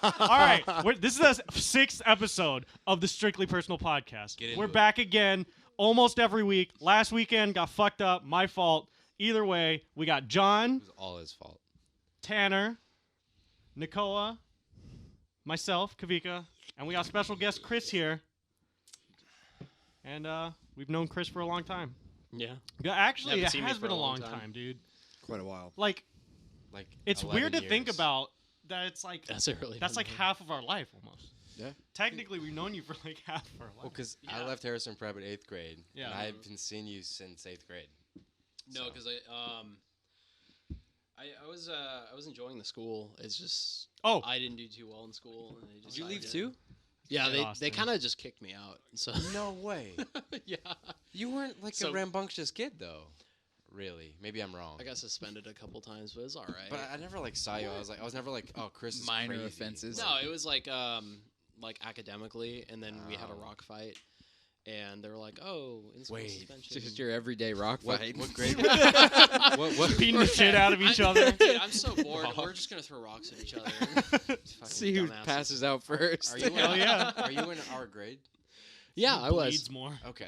All right, this is the 6th episode of the Strictly Personal Podcast. We're back again almost every week. Last weekend got fucked up. My fault. Either way, we got John. It was all his fault. Tanner. Nikoa. Myself, Kavika. And we got special guest Chris here. And we've known Chris for a long time. Yeah. Actually, it has been a long time, dude. Quite a while. Like it's weird to think about that. It's like that's like half of our life almost. Yeah. Technically, we've known you for like half of our life. Well, because I left Harrison Prep at 8th grade. Yeah. And I've been seeing you since 8th grade. No, because I was enjoying the school. It's just I didn't do too well in school. And they just Did you leave too? Yeah, they kind of just kicked me out. So no way. Yeah. You weren't like a rambunctious kid though. Really? Maybe I'm wrong. I got suspended a couple times, but it was all right. But I never like saw you. I was never like, oh, Chris is minor crazy. offenses. No, it was like academically, and then we had a rock fight, and they were like, oh, in-school suspension. Just your everyday rock fight. What grade? what beating the shit out of each other. Dude, I'm so bored. We're just gonna throw rocks at each other. See who passes out first. Are you Are you in our grade? Yeah, I was. Bleeds more. Okay.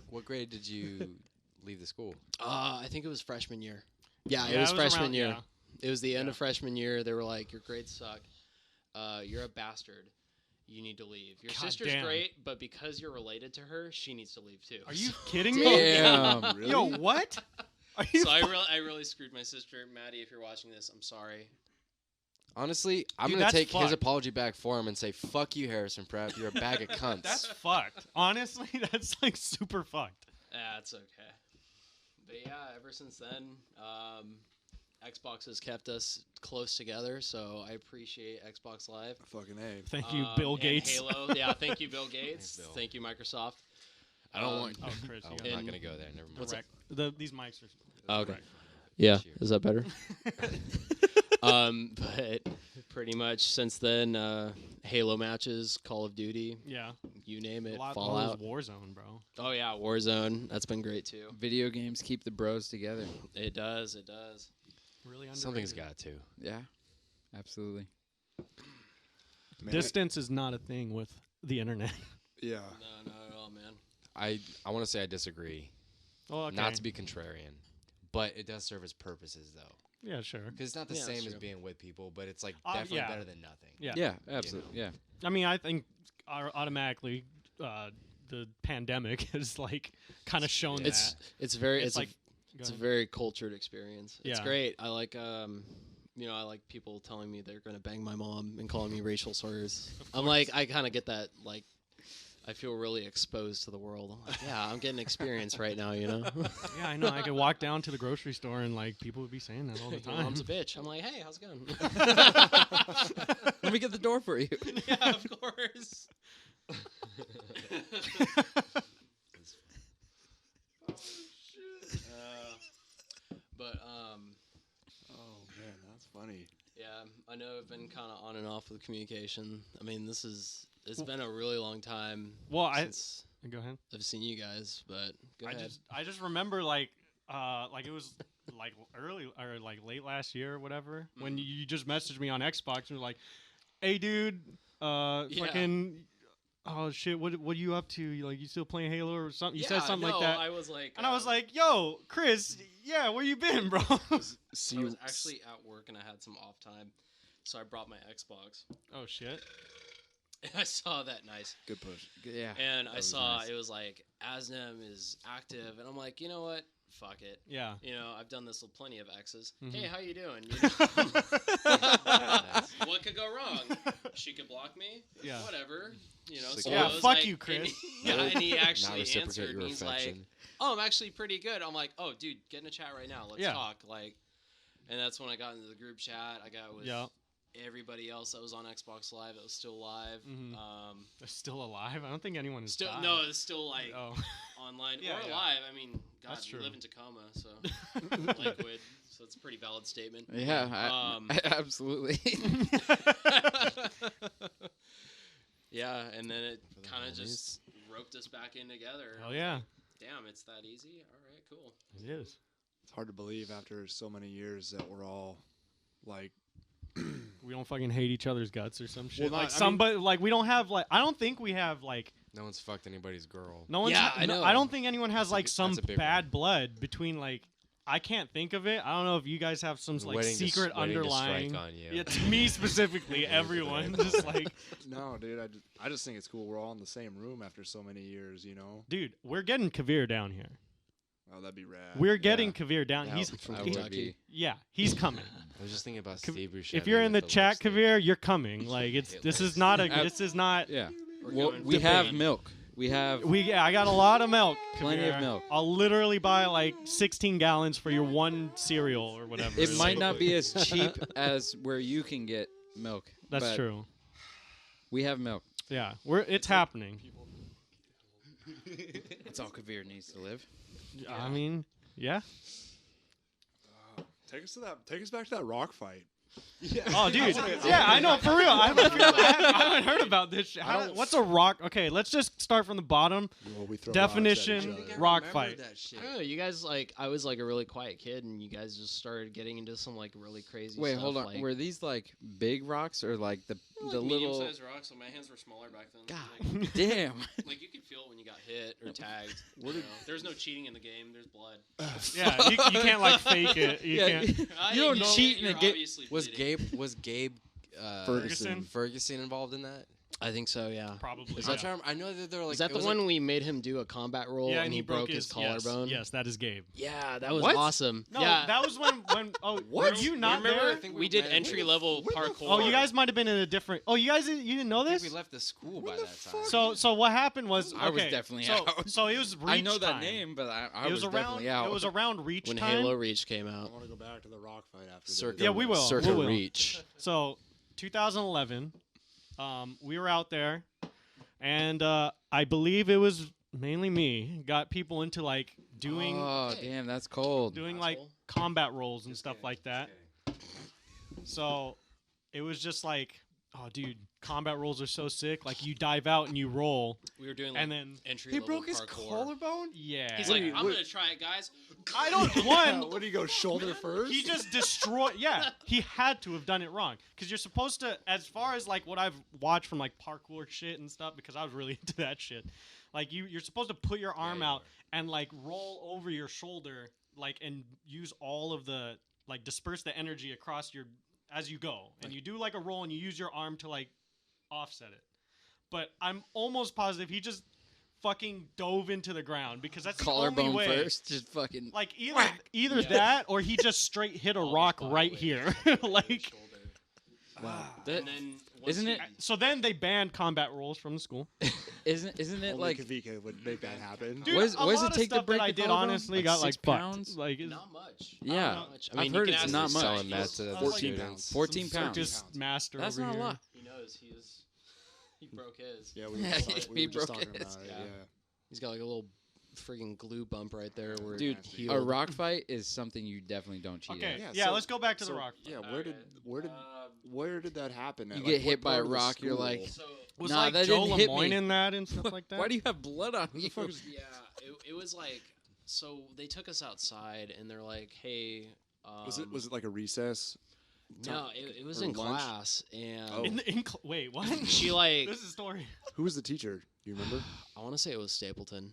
What grade did you leave the school? I think it was freshman year. Yeah, Yeah, it was it was freshman around- year. yeah. It was the end of freshman year. They were like, your grades suck. You're a bastard. You need to leave. Your God sister's damn. great, but because you're related to her, she needs to leave too. Are you kidding me? Damn, really? Yo, what? Are you So I really screwed my sister. Maddie, if you're watching this, I'm sorry. Honestly, I'm Dude, going to that's take his fucked. apology back for him and say, fuck you, Harrison Prep. You're a bag of cunts. That's fucked. Honestly, that's like super fucked. That's okay. But yeah, ever since then, Xbox has kept us close together, so I appreciate Xbox Live. Fucking A. Thank you, Bill and Gates. Halo. Yeah, thank you, Bill Gates. Bill. Thank you, Microsoft. I don't want Oh, Chris, Oh, you we're got not going to go there. Never mind. What's correct. These mics are. Oh, okay. correct. Yeah, Cheers. is that better? But pretty much since then, Halo matches, Call of Duty, Yeah. you name A it, lot Fallout. Warzone, bro. Oh yeah, Warzone. That's been great too. Video games keep the bros together. It does. It does. Really underrated. Something's got to. Yeah, absolutely. Man, Distance is not a thing with the internet. Yeah. No, not at all, man. I want to say I disagree. Oh, okay. Not to be contrarian, but it does serve its purposes, though. Yeah, sure. Because it's not the Yeah, same that's as true. being with people, but it's like definitely yeah. better than nothing. Yeah. Yeah, absolutely. Yeah. I mean, I think automatically the pandemic has like kind of shown that. It's very It's it's like- a, Go it's a ahead. very cultured experience. It's Yeah. great. I like I like people telling me they're gonna bang my mom and calling me racial slurs. I'm like, I kind of get that. Like, I feel really exposed to the world. I'm like, yeah, I'm getting experience right now. You know, Yeah, I know. I could walk down to the grocery store and like people would be saying that all the Your time. mom's a bitch. I'm like, hey, how's it going? Let me get the door for you. Yeah, of course. But Oh man, that's funny. yeah, I know I've been kind of on and off with communication. I mean, it's been a really long time. Well, since Go ahead. I've seen you guys, but go ahead. I just remember like it was like early or like late last year or whatever when you just messaged me on Xbox and were like, "Hey, dude, fucking." Oh shit! What are you up to? You still playing Halo or something? You said something like that, I was like, and I was like, "Yo, Chris, yeah, where you been, bro?" See, I was actually at work and I had some off time, so I brought my Xbox. Oh shit! And I saw that nice, good push. Yeah. and I was saw nice. it was like Asnem is active, and I'm like, you know what? Fuck it. Yeah. You know, I've done this with plenty of exes. Mhm. Hey, how you doing? You know? What could go wrong? She could block me. Yeah. Whatever. You know. She's So like, I "Yeah, was fuck like- you, Chris." And yeah, and he Not actually reciprocate answered. your And he's like, affection. "Oh, I'm actually pretty good." I'm like, "Oh, dude, get in a chat right now. Let's Yeah. talk." Like, and that's when I got into the group chat. I got with Yeah. everybody else that was on Xbox Live that was still live. Mhm. They're still alive. I don't think anyone is Still died. no, it's still like Oh. online Yeah, or yeah. alive. I mean, God, That's we true. live in Tacoma, so liquid. So it's a pretty valid statement. Yeah, absolutely. Yeah, and then it For the kind of homies. just roped us back in together. Hell yeah, Damn, it's that easy. All right, cool. it is. It's hard to believe after so many years that we're all like we don't fucking hate each other's guts or some shit. Well, Like not- I mean- somebody, like we don't have like I don't think we have like No one's fucked anybody's girl. no one's. Yeah, I know. I don't think anyone has like that's some a big bad blood between like. I can't think of it. I don't know if you guys have some like Waiting to s- secret waiting to underlying. strike on you. Yeah, to me specifically, everyone just like, No, dude. I just think it's cool. We're all in the same room after so many years. You know. dude, we're getting Kavir down here. Oh, that'd be rad. We're getting Kavir down. That He's would- I he- would be. yeah, he's coming. I was just thinking about Kav- Steve Buscemi If you're in the with chat, lipstick. Kavir, you're coming. Like it's this is not a Ab- this is not. Yeah. We're Well, going we for have pain. milk. We have. I got a lot of milk. Plenty of Kavir. milk. I'll literally buy like 16 gallons for your one cereal or whatever. It might not be as cheap as where you can get milk. That's but true. We have milk. Yeah, it's happening. That's all Kavir needs to live. I mean, yeah. Take us back to that rock fight. Oh, dude. Yeah, I know for real. I haven't heard about this shit. What's a rock? Okay, let's just start from the bottom. Well, we throw Definition, rocks at each I think I other. rock remember fight. That shit. I don't know. You guys I was like a really quiet kid, and you guys just started getting into some like really crazy. Wait, stuff, hold on. Like, Were these like big rocks or like the little? medium-sized rocks. So my hands were smaller back then. God Like, damn. like you could feel it when you got hit or tagged. There's no cheating in the game. There's blood. Yeah, you can't like fake it. You Yeah, can't. you don't cheat in a game. Was Gabe Ferguson? Ferguson involved in that? I think so. Yeah. Probably. Is that term? I know that they're like. Is that it the was one like- we made him do a combat roll Yeah, and he broke his collarbone? Yes, that is Gabe. Yeah, that was What? awesome. No, yeah, that was when were you not Remember? I there? think we did met- entry level parkour. Oh, you guys might have been in a different. Oh, you didn't know I think this? we left the school by that time. So what happened was I was okay, definitely so, out. So it was reach I know that time. name, but I It was was around. definitely out. It was around reach when time. Halo Reach came out. I want to go back to the rock fight after Circa, Yeah, we will. Circa We will. Reach. So 2011, we were out there, and I believe it was mainly me got people into like doing Oh damn, that's cold. like Asshole. combat roles and stuff like that. So it was just like, oh, dude, combat rolls are so sick. Like you dive out and you roll, We were doing like and then entry He level broke his parkour. collarbone. yeah, He's like, I'm gonna try it, guys. I don't one. What do you go shoulder first? He just destroyed. Yeah, he had to have done it wrong because you're supposed to. As far as like what I've watched from like parkour shit and stuff, because I was really into that shit. Like you're supposed to put your arm you out and like roll over your shoulder, like and use all of the like disperse the energy across your as you go, and you do like a roll and you use your arm to like offset it. But I'm almost positive he just fucking dove into the ground because that's the only Collarbone way. first, just fucking. Like either that or he just straight hit a rock right here. Like That- And then Isn't it? so then they banned combat rolls from the school. Isn't it Only like? Kavika would make that happen. Dude, What does a it lot of take to stuff break that I the did collarbone? honestly Like got like 6 fucked. pounds? Like it's not much. Yeah. Not much. I I've mean, heard you can it's ask not this much. guy. Selling that to the 14 students. pounds. 14 some pounds. circus master That's over not a here. lot. He knows he broke his. Yeah, we Yeah, were just, he broke talking his. about it. Yeah. Yeah. He's got like a little friggin' glue bump right there where Dude, it a healed. rock fight is something you definitely don't cheat Okay, at. Yeah, yeah, so- let's go back to the so, rock. Yeah, Okay. where did that happen? At? You Like, get what hit by part a of the rock, you're school? like- So Was Nah, like that Joe didn't hit Lemoyne me. in that and stuff like that? Why do you have blood on Who you? the fuck is yeah, it was like so they took us outside and they're like, hey. was it like a recess? No, it was or in lunch? class and Oh. Wait, what? she like This is a story. Who was the teacher? Do you remember? I want to say it was Stapleton.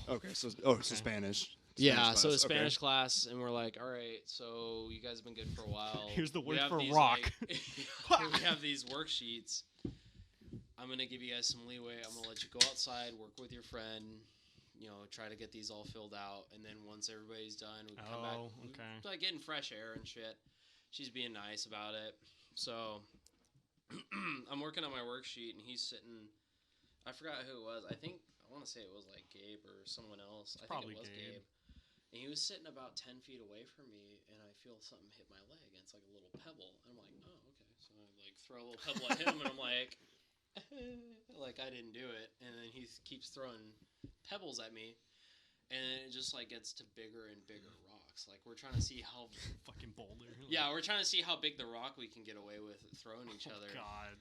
Okay, so Spanish. Yeah, Spanish so class, okay. Spanish class, and we're like, all right, so you guys have been good for a while. Here's the We word have for these, rock. like- we have these worksheets. I'm gonna give you guys some leeway. I'm gonna let you go outside, work with your friend, try to get these all filled out, and then once everybody's done, we come back. Oh, okay. Like getting fresh air and shit. She's being nice about it. So I'm working on my worksheet, and he's sitting. I forgot who it was. I want to say it was like Gabe or someone else. I Probably think it was Gabe. Gabe. And he was sitting about 10 feet away from me, and I feel something hit my leg, and it's like a little pebble. And I'm like, oh, okay. So I like throw a little pebble at him, and I'm like, like I didn't do it. And then he keeps throwing pebbles at me, and it just like gets to bigger and bigger rocks. Like we're trying to see how, Fucking boulder. yeah, we're trying to see how big the rock we can get away with throwing each other. God.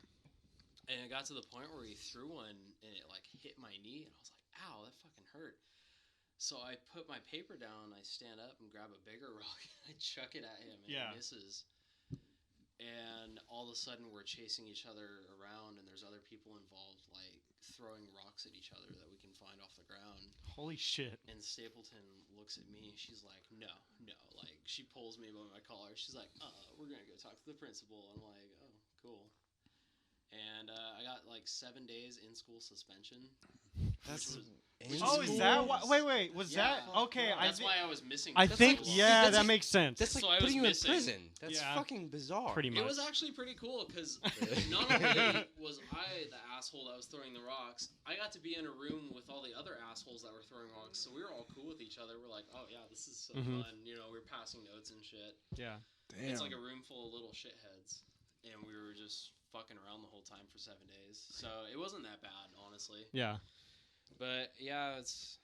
And it got to the point where he threw one, and it like hit my knee, and I was like, ow, that fucking hurt. So I put my paper down, I stand up and grab a bigger rock, and I chuck it at him, and Yeah. it misses. and all of a sudden we're chasing each other around, and there's other people involved, like throwing rocks at each other that we can find off the ground. Holy shit. And Stapleton looks at me. She's like, no. Like, she pulls me by my collar. She's like, we're going to go talk to the principal. I'm like, oh, cool. And I got like 7 days in school suspension. That's Oh, is that why? Wait. Was that okay? That's why I was missing. I think school. yeah, That's that like- makes sense. That's like So I was putting you missing. in prison. That's Yeah. fucking bizarre. Pretty much. It was actually pretty cool because not only was I the asshole that was throwing the rocks, I got to be in a room with all the other assholes that were throwing rocks. So we were all cool with each other. We're like, oh yeah, this is so Mhm. fun. You know, we're passing notes and shit. Yeah. Damn. It's like a room full of little shitheads, and we were just fucking around the whole time for 7 days. So it wasn't that bad, honestly. Yeah. But yeah, it's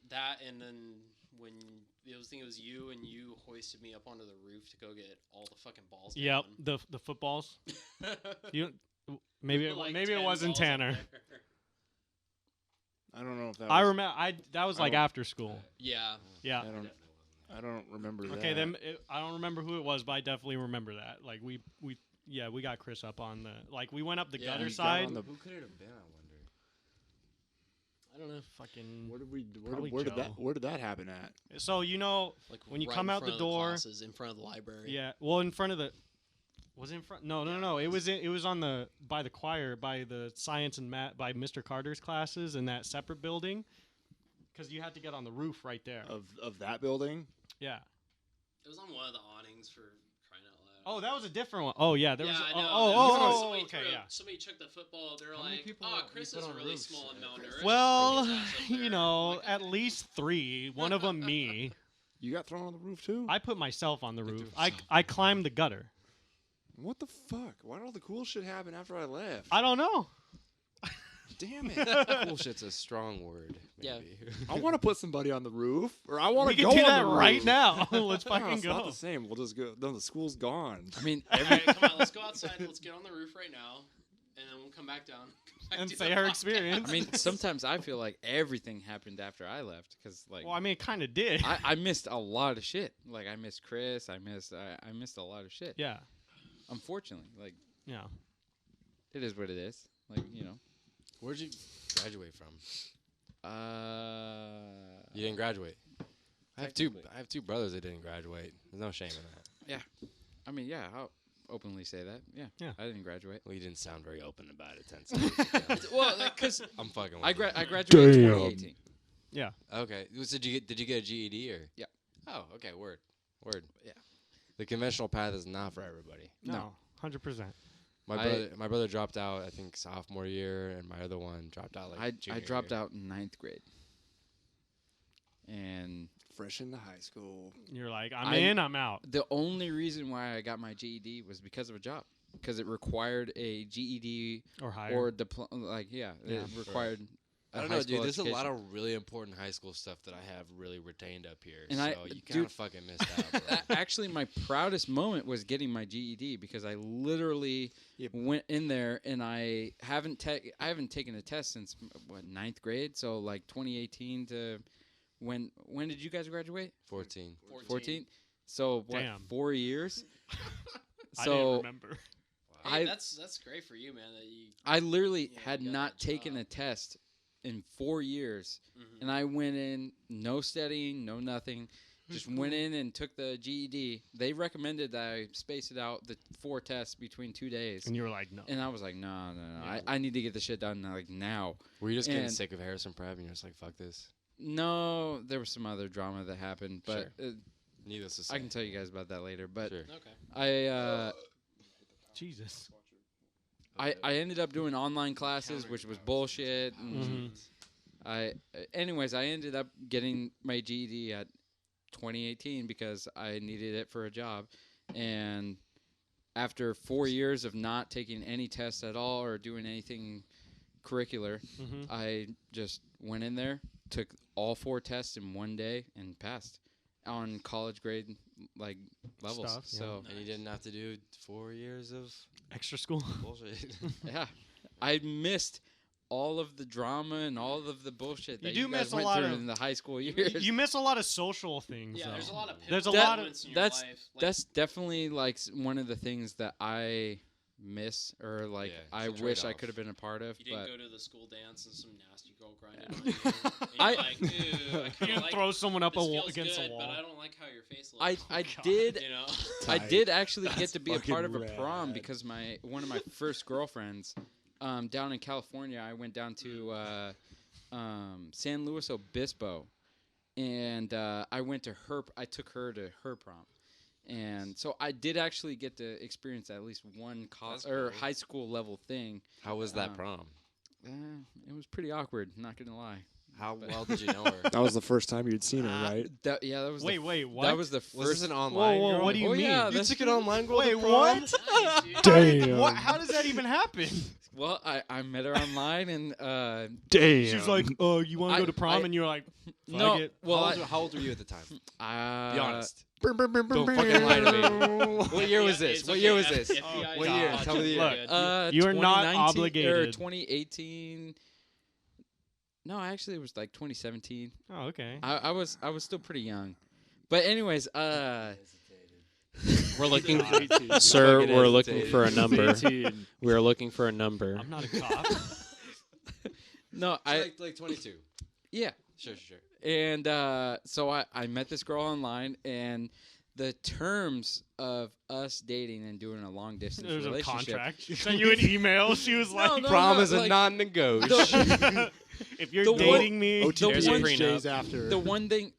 that, and then when it was you, and you hoisted me up onto the roof to go get all the fucking balls. Yep. down. The footballs. You maybe Like maybe it 10 wasn't balls up Tanner. there. I don't know if that. I was, remember. That was I like don't- after school. Yeah. Yeah. I don't remember that. Okay, then I don't remember who it was, but I definitely remember that. Like we got Chris up on the we went up the Yeah, gutter we got side. on the- Who could it have been? I wonder. I don't know. Fucking. Where did we? Probably Where did Joe. that? Where did that happen at? So Like When you right come in out the front of door- classes, in front of the library. yeah. Well, in front of the. Was it in front? No. It was on the by the choir by the science and math by Mr. Carter's classes in that separate building, because you had to get on the roof right there. Of that building? Yeah. It was on one of the awnings for crying out loud. Oh, that was a different one. Oh yeah, there Yeah, was. I know. Oh, Somebody okay, yeah. Somebody took the football. They're How many like, people "Oh, you Chris put is on really roofs? small and malnourished." Well, Bring his ass up you there." know, Like, at least 3. One of them me. You got thrown on the roof too? I put myself on the roof. threw I climbed the gutter. What the fuck? Why did all the cool shit happen after I left? I don't know. Damn it! Cool shit's a strong word. Yeah. Maybe. I want to put somebody on the roof, or I want We to can go do on that the right roof. now. Let's No, fucking it's not go. the same. We'll just go. No, the school's gone. I mean, All right, come on, let's go outside. Let's get on the roof right now, and then we'll come back down And do say the our podcast. experience. I mean, sometimes I feel like everything happened after I left because, like, Well, I mean, it kind of did. I missed a lot of shit. Like, I missed Chris. I missed a lot of shit. Yeah. Unfortunately, like, Yeah. it is what it is. Like, you know. Where'd you graduate from? Uh, You didn't graduate. I have two brothers that didn't graduate. There's no shame in that. I mean, yeah, I'll openly say that. Yeah. Yeah. I didn't graduate. Well, you didn't sound very open about it 10 seconds ago. Well, because I'm fucking with I you. graduated in Damn. 2018. Yeah. Okay. Did you get a GED or? Yeah. Oh, okay. Word. Yeah. The conventional path is not for everybody. No. 100%. My brother dropped out, I think, sophomore year, and my other one dropped out like I junior dropped year. out in 9th grade. And Fresh into high school. You're like, I'm in, I'm out. the only reason why I got my GED was because of a job. Because it required a GED Or higher. or diploma. Like, yeah, Yeah. it required. I don't know, dude. There's a lot of really important high school stuff that I have really retained up here. And so I- you kind dude- of fucking missed out, bro. Actually, my proudest moment was getting my GED because I literally Yep. went in there and I haven't taken a test since 9th grade. So like 2018 to when did you guys graduate? 14. 14. So what? Damn. 4 years. I didn't So remember. Hey, I- that's great for you, man. That you. I literally Yeah, had you got not that taken job. a test in 4 years, Mhm. and I went in no studying, no nothing. Just went in and took the GED. They recommended that I space it out the 4 tests between 2 days. And you were like, no. And I was like, no. Yeah. I need to get the shit done like now. Were you just getting And- sick of Harrison Prep and you're just like, fuck this? No, there was some other drama that happened, but Needless to say. I can tell you guys about that later. But Sure. Okay. Jesus. I ended up doing online classes, which was bullshit. And anyways, I ended up getting my GED at 2018 because I needed it for a job, and after 4 years of not taking any tests at all or doing anything curricular, Mm-hmm. I just went in there, took all 4 tests in one day, and passed on college grade like levels. Stuff, yeah. So And you didn't have to do 4 years of Extra school. bullshit. yeah, I missed all of the drama and all of the bullshit that You you do guys miss a went lot through of- in the high school years. You miss a lot of social things. Yeah, though. there's a lot of There's a pivotal lot of- moments in your that's- life. Like, That's definitely like one of the things that I miss, or like Yeah, I it's a wish I trade-off. could have been a part of. you didn't But go to the school dance and some nasty girl grinded on you. And I- you're like, dude, I You kinda like throw someone up this wall feels against good, a wall. but I don't like how your face looks. I God. did You know, I Tight. did actually get That's to be a part of a fucking prom rad. because one of my first girlfriends, down in California, I went down to San Luis Obispo, and I went to her. I took her to her prom, and so I did actually get to experience at least one That's or cool. high school level thing. How was that Um, prom? It was pretty awkward, not gonna lie. How well did you know her? That was the first time you'd seen her, right? That was Wait, the, wait, what? that was the Was first. this an online? whoa, girl? what do you Oh, mean? yeah, You that's- took an online girl Wait, to prom? what? nice, dude. Damn. What? How does that even happen? Well, I met her online, and Damn. She was like, "Oh, you want I- to go to prom?" I- and you're like, "Fuck no, it." well, how old were you at the time? I, Be honest. Don't Don't fucking lie to me. What year was this? It's What okay, year was F- this? FBI What is year? watching. Tell me the You're year. good. You are not 2019 Or obligated. 2018. No, actually, it was like 2017. Oh, okay. I was still pretty young, but anyways, We're looking, Sir, sir. Fucking We're looking hesitated. for a number. 18. We're looking for a number. I'm not a cop. no, like 22. yeah, Sure. and so I met this girl online, and the terms of us dating and doing a long distance There's a relationship. contract. She sent you an email. She was like, no, Prom is a like, non-negotiable. "If you're The one- dating me, OT There's a Wednesdays prenup. days after. The one thing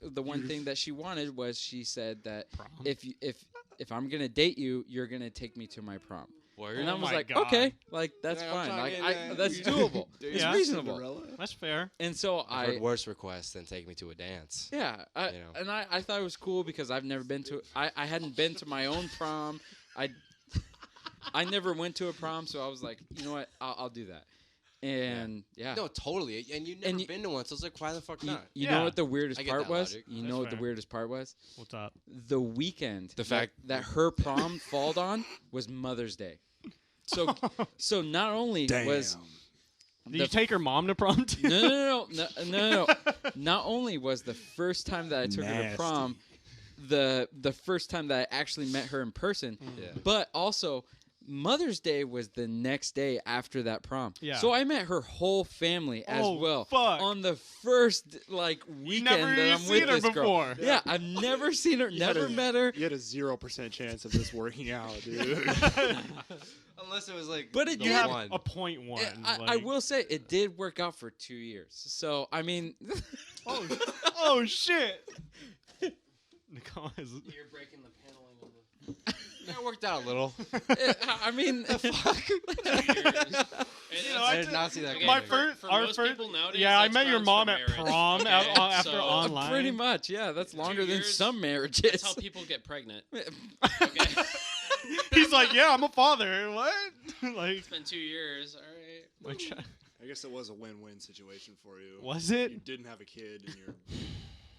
that she wanted was she said that Prom? if I'm gonna date you, you're gonna take me to my prom. Word. And I Oh was my like, God. okay, like that's Yeah, I'm fine, like talking, that's you- doable. It's Yeah. reasonable. That's fair." And so I've heard worse requests than take me to a dance. yeah, You know. I thought it was cool because I've never been to I hadn't been to my own prom. I never went to a prom, so I was like, you know what, I'll do that. And yeah. No, totally. And you've never And been to one, so it's like, why the fuck You, not? you Yeah. know what the weirdest I get part that was? logic. You That's know what the fair. weirdest part was? What's up? The weekend. The fact- that her prom falled on was Mother's Day. So not only Damn. was Did you take her mom to prom too? no. Not only was the first time that I took her to Nasty. prom the first time that I actually met her in person, Yeah. but also Mother's Day was the next day after that prom. Yeah. So I met her whole family as Oh, well fuck. on the first weekend never that even I'm seen with her this girl. before. Yeah, I've never seen her, You had never a- met her. You had a 0% chance of this working out, dude. Unless it was like. But it the You did- have one. a .1. I like- will say it did work out for 2 years. So I mean, Oh shit! Nicole is. You're breaking the paneling of the. Yeah, it worked out a little. I mean, You know, I I did did- not see that Okay, My coming. first, for our most first. people nowadays, Yeah, I that's met your grounds mom for at marriage. prom Okay, after so- online. pretty much, yeah. That's longer than years, some marriages. That's how people get pregnant. Okay, He's like, yeah, I'm a father. What? like, it's been 2 years. All right. which, I guess it was a win-win situation for you. was it? You didn't have a kid, and you're.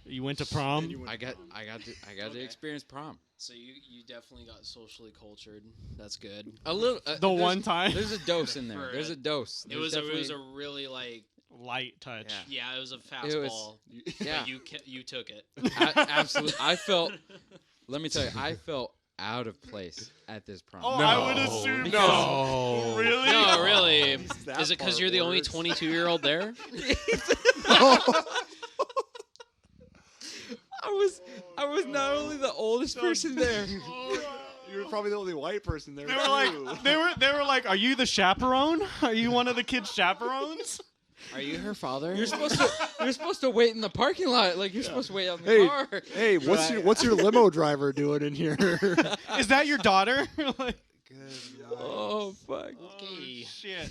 You went to and prom. you went I to got prom. to Okay. experience prom. So you definitely got socially cultured. That's good. A little. The there's- one time. There's a dose in there. For There's it. a dose. It was There's a really like Light touch. yeah, it was a It fastball. was- yeah. But you took it. Absolutely. I felt. Let me tell you, I felt out of place at this prom. Oh, I would assume Because- so. Really? No, really. That Is it because part you're the only works. 22-year-old there? I was not only the oldest person there. You were probably the only white person there. They were too. like, they were like, are you the chaperone? Are you one of the kids' chaperones? Are you her father? You're supposed to wait in the parking lot, like you're supposed to wait on the Hey, car. hey, what's your limo driver doing in here? Is that your daughter? like, Oh fuck! Okay. shit.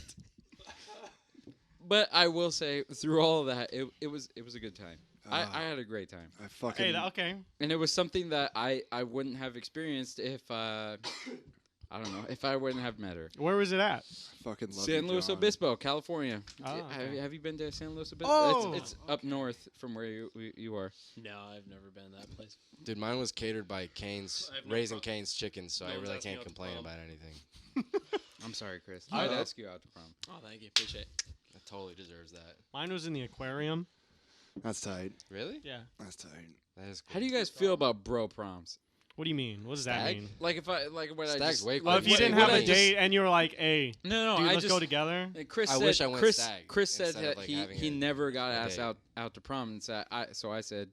But I will say, through all of that, it was a good time. I had a great time, I fucking. Hey, okay. and it was something that I wouldn't have experienced if I don't know, if I wouldn't have met her. Where was it at? fucking love San you, Luis John. Obispo, California. Oh, Have you been to San Luis Obispo? Oh. It's up north from where you are. No, I've never been that place. Dude, mine was catered by Cane's, I have no Raising pro- Cane's Chickens, so No I one's really asking can't out to complain prom. about anything. I'm sorry, Chris. I I'd know. ask you out to prom. Oh, thank you. Appreciate it. It totally deserves that. Mine was in the aquarium. That's tight. Really? Yeah. That's tight. That is cool. How do you guys feel about bro proms? What do you mean? What does that Stag? mean? Like if I like what I Stag's just way Well, cool. if you what- didn't what have I a just- date and you were like, "Hey, no, dude, I let's just go together." Chris I said, wish I went Chris, stag Chris said instead of, that like, he having he a- never got a asked date. out to prom, and so I said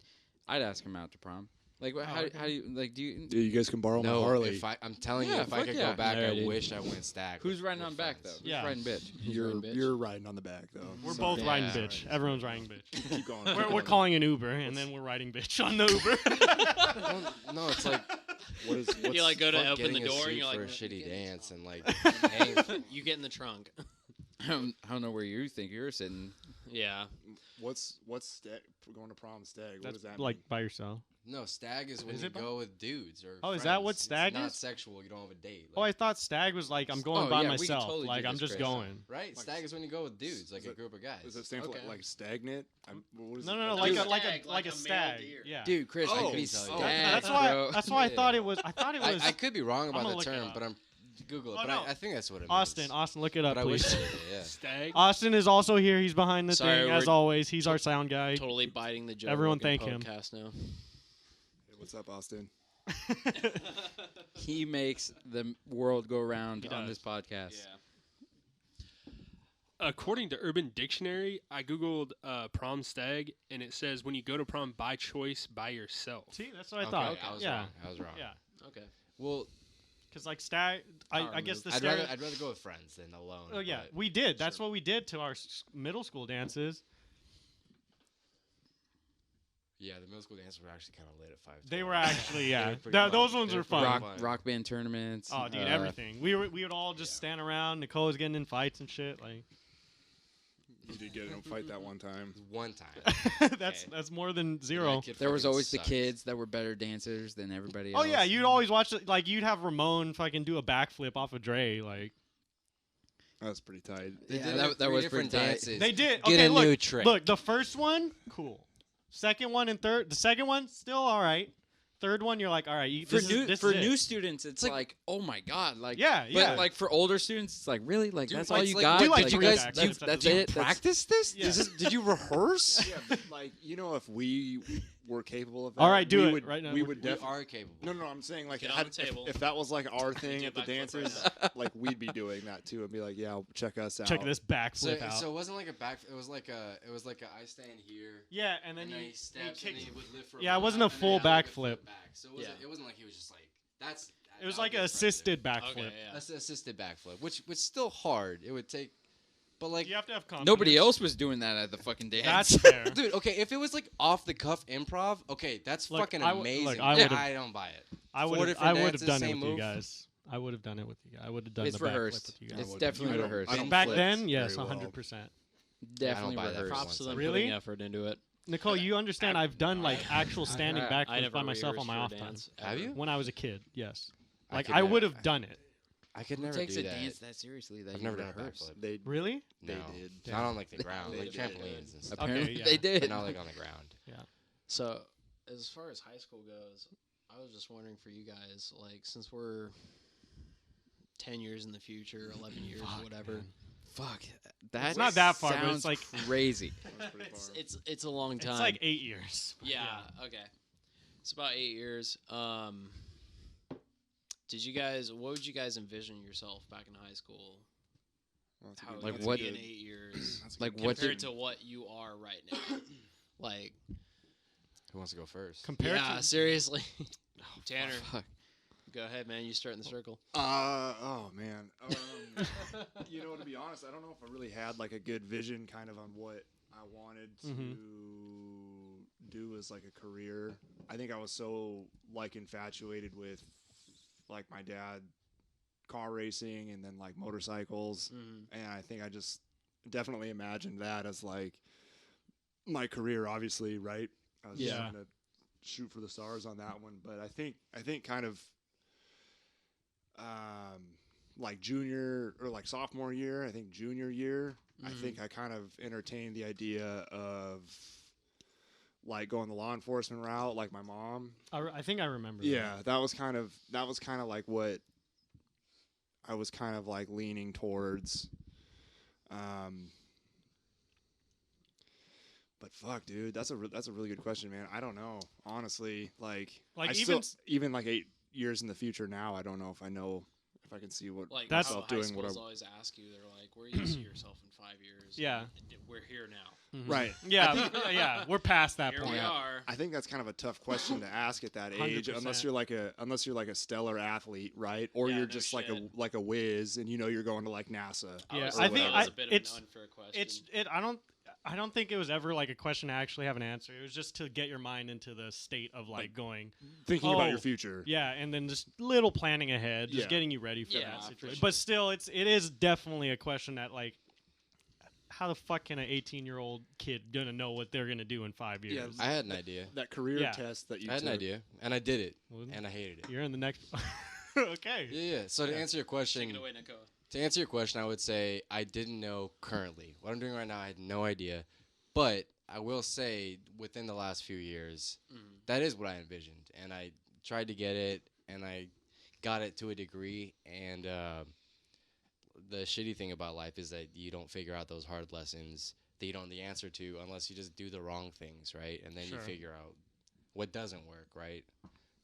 I'd ask him out to prom. Like how okay. do you like do you? Dude, you guys can borrow No, my Harley. if I'm telling you, Yeah, if I fuck could yeah. go back, Yeah, I dude. wish I went stag. Who's with- riding with on back though? friends. Who's Yeah. riding bitch? you're riding bitch? you're riding on the back though. We're So- both Yeah. riding bitch. Everyone's riding bitch. Keep going. We're calling an Uber, and then we're riding bitch on the Uber. No, it's like What is? What's, You like go to fuck open the getting a door and suit you're like, for a "No, shitty you get in the dance and like trunk." paying. You get in the trunk. I don't know where you think you're sitting. Yeah. what's stag? Going to prom stag? What That's does that like mean? by yourself. No, stag is when Is you it, Bob? go with dudes or. Oh, is that what friends. stag It's not is? sexual. You don't have a date. Oh, I thought stag was like I'm going Oh, by yeah, we could myself. totally do Like I'm this, just Chris. going. right. Like Stag is when you go with dudes, like is a it- group of guys. Does it stand Okay. for like stagnant? What is No, it? no, no, Like like a a like stag, a like like a a male stag. deer. Yeah. Dude, Chris, Oh, I could be oh, stag, That's why. bro. That's why I Yeah. thought it was. I thought it was. I could be wrong I'm about gonna the look it term, up. but I'm Google it. Oh, but no. I think that's what it Austin, means. Austin, look it up, But I wish please. I did, yeah. Stag. Austin is also here. He's behind the Sorry, thing as we're always. He's our sound guy. Totally biting the Joe Everyone Rogan thank him. podcast now. Hey, what's up, Austin? He makes the world go round He on does. this podcast. According to Urban Dictionary, I googled prom stag, and it says when you go to prom by choice by yourself. See, that's what I Okay, thought. I was yeah, wrong. I was wrong. yeah. Okay. Well, Because like stag, Power I guess move. the I'd stag. rather go with friends than alone. Oh yeah, but- we did. That's Sure. what we did to our middle school dances. Yeah, the middle school dances were actually kind of lit at 5. They were actually They yeah. were pretty fun. Those ones They were were fun. pretty Rock, fun. rock band tournaments. Oh dude, everything. We would all just Yeah. stand around. Nicole was getting in fights and shit. Like You did get in a fight that one time. One time. that's more than zero. That kid There was fucking always the sucked. kids that were better dancers than everybody Oh else. yeah, you'd always watch it. Like you'd have Ramon fucking do a backflip off of Dre. Like That's pretty tight. They Yeah, did that- like that three was different pretty tight. dances. they did. Get Okay, a look, new trick. look. The first one, cool. Second one and third. The second one, still all right. Third one, you're like, all right. For This new is, this for is it. new students, it's like- like, oh my god, like Yeah, But yeah. like for older students, it's like really like Dude, that's like, all you like, got. we like did to you go guys back. that's, That's that's it. it. That's- practice this? Yeah. Did you rehearse? Yeah, but like if we were capable of that, All right, do we it would, right now. We We would We definitely. are capable. No, I'm saying like Get it on had- the table. if that was like our thing do at the a backflip dances, right like we'd be doing that too, and be like, yeah, check us out. Check this backflip out. So it wasn't like a back. It was like a. It was like a. I stand here. yeah, and And then then he he steps and kicked. then he would lift for. Yeah, it one wasn't a and then full he would backflip. flip back. So Yeah. it wasn't like he was just like that's. It was that like would an be impressive. assisted backflip. Okay. Yeah. That's an assisted backflip, which still hard. It would take, but like You have to have confidence. Nobody else was doing that at the fucking dance. That's fair. dude, okay, if it was like off the cuff improv, okay, that's Look, fucking I w- amazing. look, I Yeah, would've- I don't buy it. I Four would have. different I would have dances, done it same with you move? guys. I would have done it with you guys. I would have done It's the backflip rehearsed. with you guys. It's would- definitely I don't- rehearsed. I don't Back flip then, yes, very well. 100%. Definitely buy that. rehearsed. Props to them Really? putting effort into it. Nicole, you understand? I've done like actual standing I backflips never by myself on my off rehearsed for a time dance, Have ever. you? when I was a kid. Yes, I like could I never- would have done it. I could Who never takes do a that. dance that seriously? That I've you never done a rehearse? backflip. They Really? they No. did. Not on like the ground, They like did. trampolines and stuff. Apparently, yeah. they But did. not like on the ground. So, as far as high school goes, I was just wondering for you guys, like, since we're 10 years in the future, 11 years, whatever, Fuck. That's not that far, but it's sounds like- crazy. That was pretty far. it's a long time. It's like 8 years. yeah, okay. It's about 8 years. Did you guys? What would you guys envision yourself back in high school? Well, that's a How good- it Like would what- be in 8 years that's a Like good what compared did to what you are right now? Like, Who wants to go first? Compared yeah, to seriously. Tanner, fuck. go ahead, man. You start in the circle. Oh man. You know, to be honest, I don't know if I really had like a good vision kind of on what I wanted to do as like a career. I think I was so like infatuated with like my dad car racing and then like motorcycles, and I think I just definitely imagined that as like my career, obviously, right? I was just Yeah. gonna shoot for the stars on that one, but I think kind of like junior or like sophomore year, I think junior year, I think I kind of entertained the idea of like going the law enforcement route, like my mom. I think I remember. Yeah, that was kind of like what I was kind of like leaning towards. But fuck, dude, that's a really good question, man. I don't know, honestly. Like Like, I even still, even like 8 years in the future now, I don't know if I can see what Like That's- how myself high doing what I schools always ask you, they're like, "Where do you see yourself in 5 years?" Yeah. And we're here now. right. Yeah, yeah, we're past that Here point. we are. I think that's kind of a tough question to ask at that age, 100%. unless you're like a stellar athlete, right? Or Yeah, you're no just shit. like a whiz, and you're going to like NASA. Yeah, was- I think that was I- a bit it's- of an unfair question. I don't think it was ever like a question to actually have an answer. It was just to get your mind into the state of like going, Thinking about Oh, your future. yeah, and then just little planning ahead, just Yeah. getting you ready for Yeah, that for situation. sure. But still, it is definitely a question that like, how the fuck can an 18-year-old kid gonna know what they're gonna do in 5 Yeah, years? I had an idea. That career Yeah. test that you I had an took. idea, and I did it, Well, and I hated it. You're in the next. Okay. Yeah. So to Yeah. answer your Take question, it away, Nico. to answer your question, I would say I didn't know currently. What I'm doing right now, I had no idea. But I will say, within the last few years, that is what I envisioned. And I tried to get it, and I got it to a degree. And the shitty thing about life is that you don't figure out those hard lessons that you don't know the answer to unless you just do the wrong things, right? And then you Sure. figure out what doesn't work, right?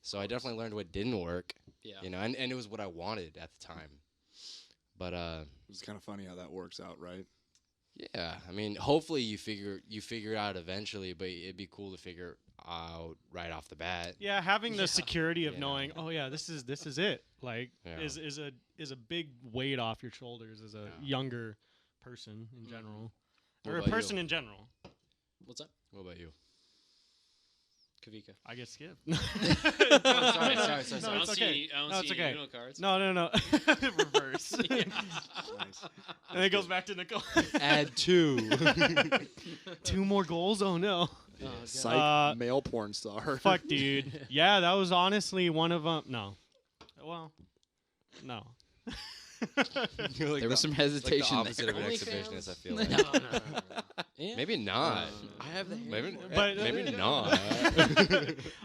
So I definitely learned what didn't work, Yeah. you know, and it was what I wanted at the time. But It's kind of funny how that works out, right? yeah, I mean, hopefully you figure it out eventually, but it'd be cool to figure out right off the bat. Yeah, having the Yeah. security of Yeah. knowing, oh yeah, this is it. Like, Yeah. is a big weight off your shoulders as a Yeah. younger person in general, What or a about you? person in general. What's up, What about you? Kavika? I get skipped. sorry. No, I it's don't see okay. any, I don't No, see it's any okay. Uno cards. No. Reverse. Nice. And it goes back to Nicole. Add 2. 2 more goals? Oh no. Psych male porn star. Fuck, dude. Yeah, that was honestly one of them. No. Well, no. There was some Like the hesitation opposite there. of an OnlyFans? exhibitionist, I feel like. No. Yeah. Maybe not. I have the Maybe, But- maybe not.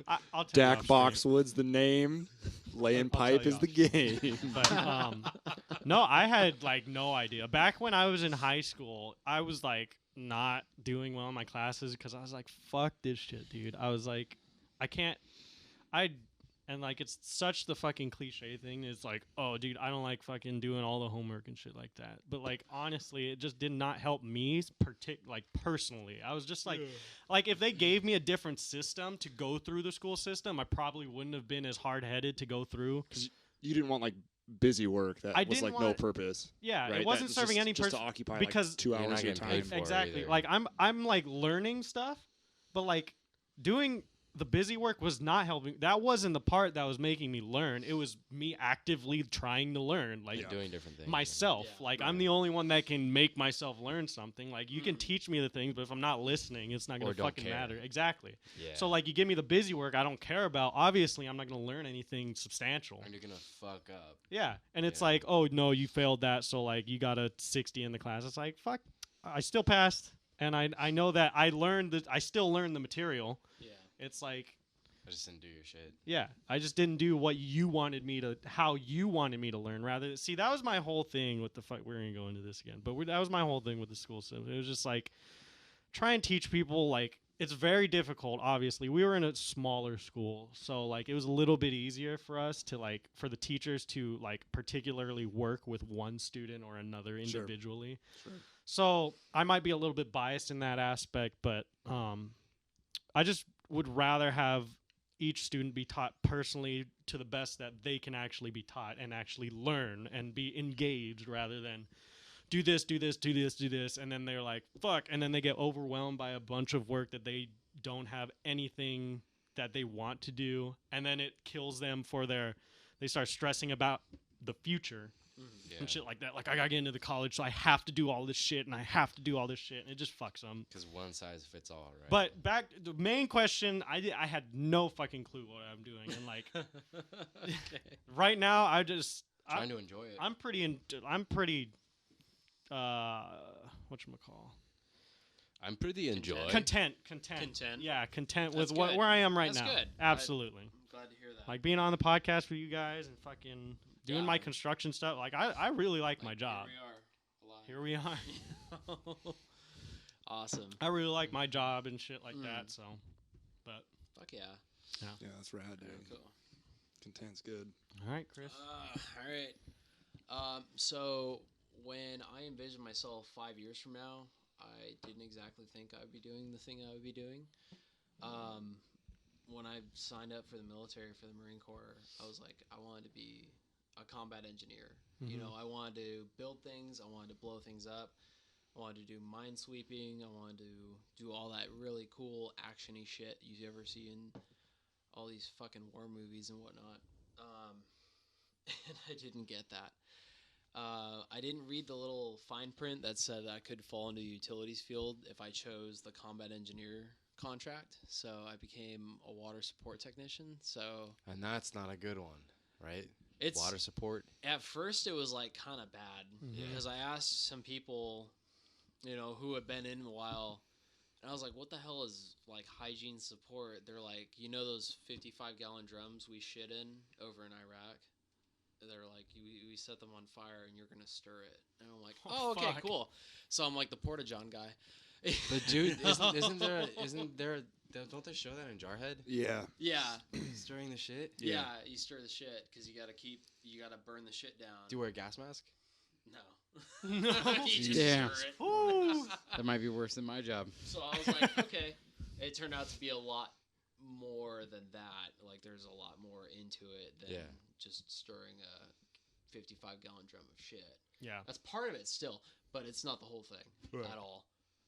I'll tell you Dak off street. Boxwood's the name. Laying I'll tell pipe you is the game. But no, I had like no idea. Back when I was in high school, I was like not doing well in my classes because I was like, fuck this shit, dude. I was like, I can't. And like it's such the fucking cliche thing. It's like, oh, dude, I don't like fucking doing all the homework and shit like that. But like honestly, it just did not help me like personally. I was just like if they gave me a different system to go through the school system, I probably wouldn't have been as hard headed to go through. You didn't want like busy work that I was didn't like no want- purpose. Yeah, right? it wasn't That serving just, any just purpose to occupy because- like 2 You're hours not of your getting time. paid for it exactly. either. Like I'm like learning stuff, but like doing the busy work was not helping. That wasn't the part that was making me learn. It was me actively trying to learn, like Yeah. Doing different things. myself. Yeah. Like I'm the only one that can make myself learn something. Like you can Mm. teach me the things, but if I'm not listening, it's not Or gonna don't fucking care. matter. Exactly. Yeah. So like you give me the busy work I don't care about. Obviously, I'm not gonna learn anything substantial. And you're gonna fuck up. Yeah, and it's Yeah. like, oh no, you failed that, so like you got a 60 in the class. It's like, fuck, I still passed, and I know that I learned that I still learned the material. Yeah. It's like, I just didn't do your shit. yeah, I just didn't do what you wanted me to, how you wanted me to learn. Rather, see, that was my whole thing with the fuck. We're gonna go into this again, but that was my whole thing with the school system. It was just like, try and teach people like. It's very difficult, obviously. We were in a smaller school, so like it was a little bit easier for us to like for the teachers to like particularly work with one student or another Sure. individually. Sure. So I might be a little bit biased in that aspect, but I just would rather have each student be taught personally to the best that they can actually be taught and actually learn and be engaged rather than do this, do this, do this, do this, and then they're like, fuck, and then they get overwhelmed by a bunch of work that they don't have anything that they want to do, and then it kills them for they start stressing about the future Yeah. and shit like that. Like, I gotta get into the college, so I have to do all this shit, and I have to do all this shit, and it just fucks them. Because one size fits all, right? But back, the main question, I had no fucking clue what I'm doing, and like, right now, trying to enjoy it. I'm pretty, whatchamacall? I'm pretty enjoy. Content. Content. Yeah, content That's with good. where I am right That's now. good. Absolutely. I'm glad to hear that. Like being on the podcast with you guys and fucking doing Yeah. my construction stuff. Like I really like my job. Here we are. Here we are. Awesome. I really like my job and shit like that. So, but Fuck yeah. Yeah, that's rad, dude. Very cool. Content's good. all right, Chris. All right. So when I envisioned myself 5 years from now, I didn't exactly think I would be doing the thing I would be doing. When I signed up for the military, for the Marine Corps, I was like, I wanted to be a combat engineer. You know, I wanted to build things. I wanted to blow things up. I wanted to do minesweeping. I wanted to do all that really cool action-y shit you ever see in all these fucking war movies and whatnot. And I didn't get that. I didn't read the little fine print that said I could fall into the utilities field if I chose the combat engineer contract. So I became a water support technician. So And that's not a good one, right? it's Water support. at first it was like kind of bad because I asked some people, you know, who had been in a while, and I was like, what the hell is like hygiene support? They're like, you know those 55-gallon drums we shit in over in Iraq? They're like, we set them on fire and you're gonna stir it. And I'm like, oh okay, fuck. cool. So I'm like the Porta John guy. But dude, isn't there don't they show that in Jarhead? Yeah. Yeah, Stirring the shit? yeah, you stir the shit because you gotta burn the shit down. Do you wear a gas mask? No. No. You just Damn. stir it. Ooh. That might be worse than my job. So I was like, okay. It turned out to be a lot more than that. Like, there's a lot more into it than just stirring a 55-gallon drum of shit. Yeah. That's part of it still, but it's not the whole thing at all.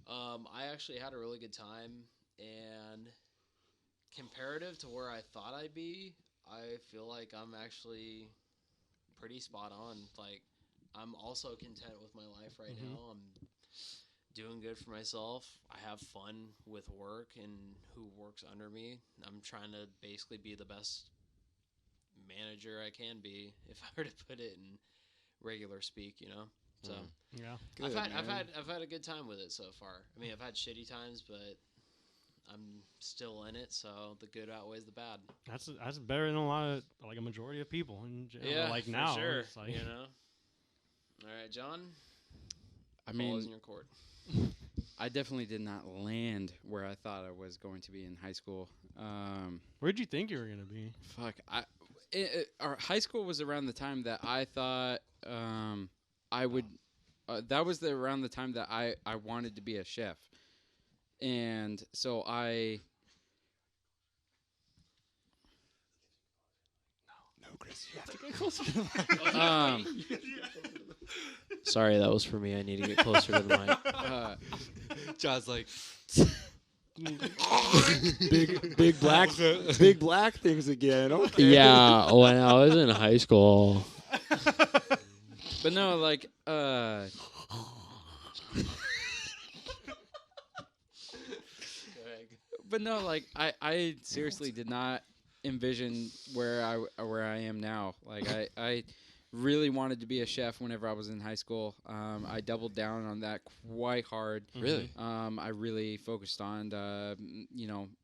I actually had a really good time, and comparative to where I thought I'd be, I feel like I'm actually pretty spot on. Like, I'm also content with my life right now. I'm doing good for myself. I have fun with work and who works under me. I'm trying to basically be the best manager I can be, if I were to put it in regular speak, you know. So Yeah. Good, I've man. had a good time with it so far. I mean, I've had shitty times, but I'm still in it, so the good outweighs the bad. That's better than a majority of people in jail. Like for now, sure. it's like, You know. All right, John. I Ball is mean, in your court. I definitely did not land where I thought I was going to be in high school. where'd you think you were gonna be? Fuck. Our high school was around the time that I thought I would. That was around the time that I wanted to be a chef, and so I. No, Chris, you have to get closer. Sorry, that was for me. I need to get closer to the mic. John's like, big black things again. Okay. Yeah, when I was in high school. But no, like, but no, like, I seriously did not envision where I am now. Like, I really wanted to be a chef whenever I was in high school. I doubled down on that quite hard. really? I really focused on,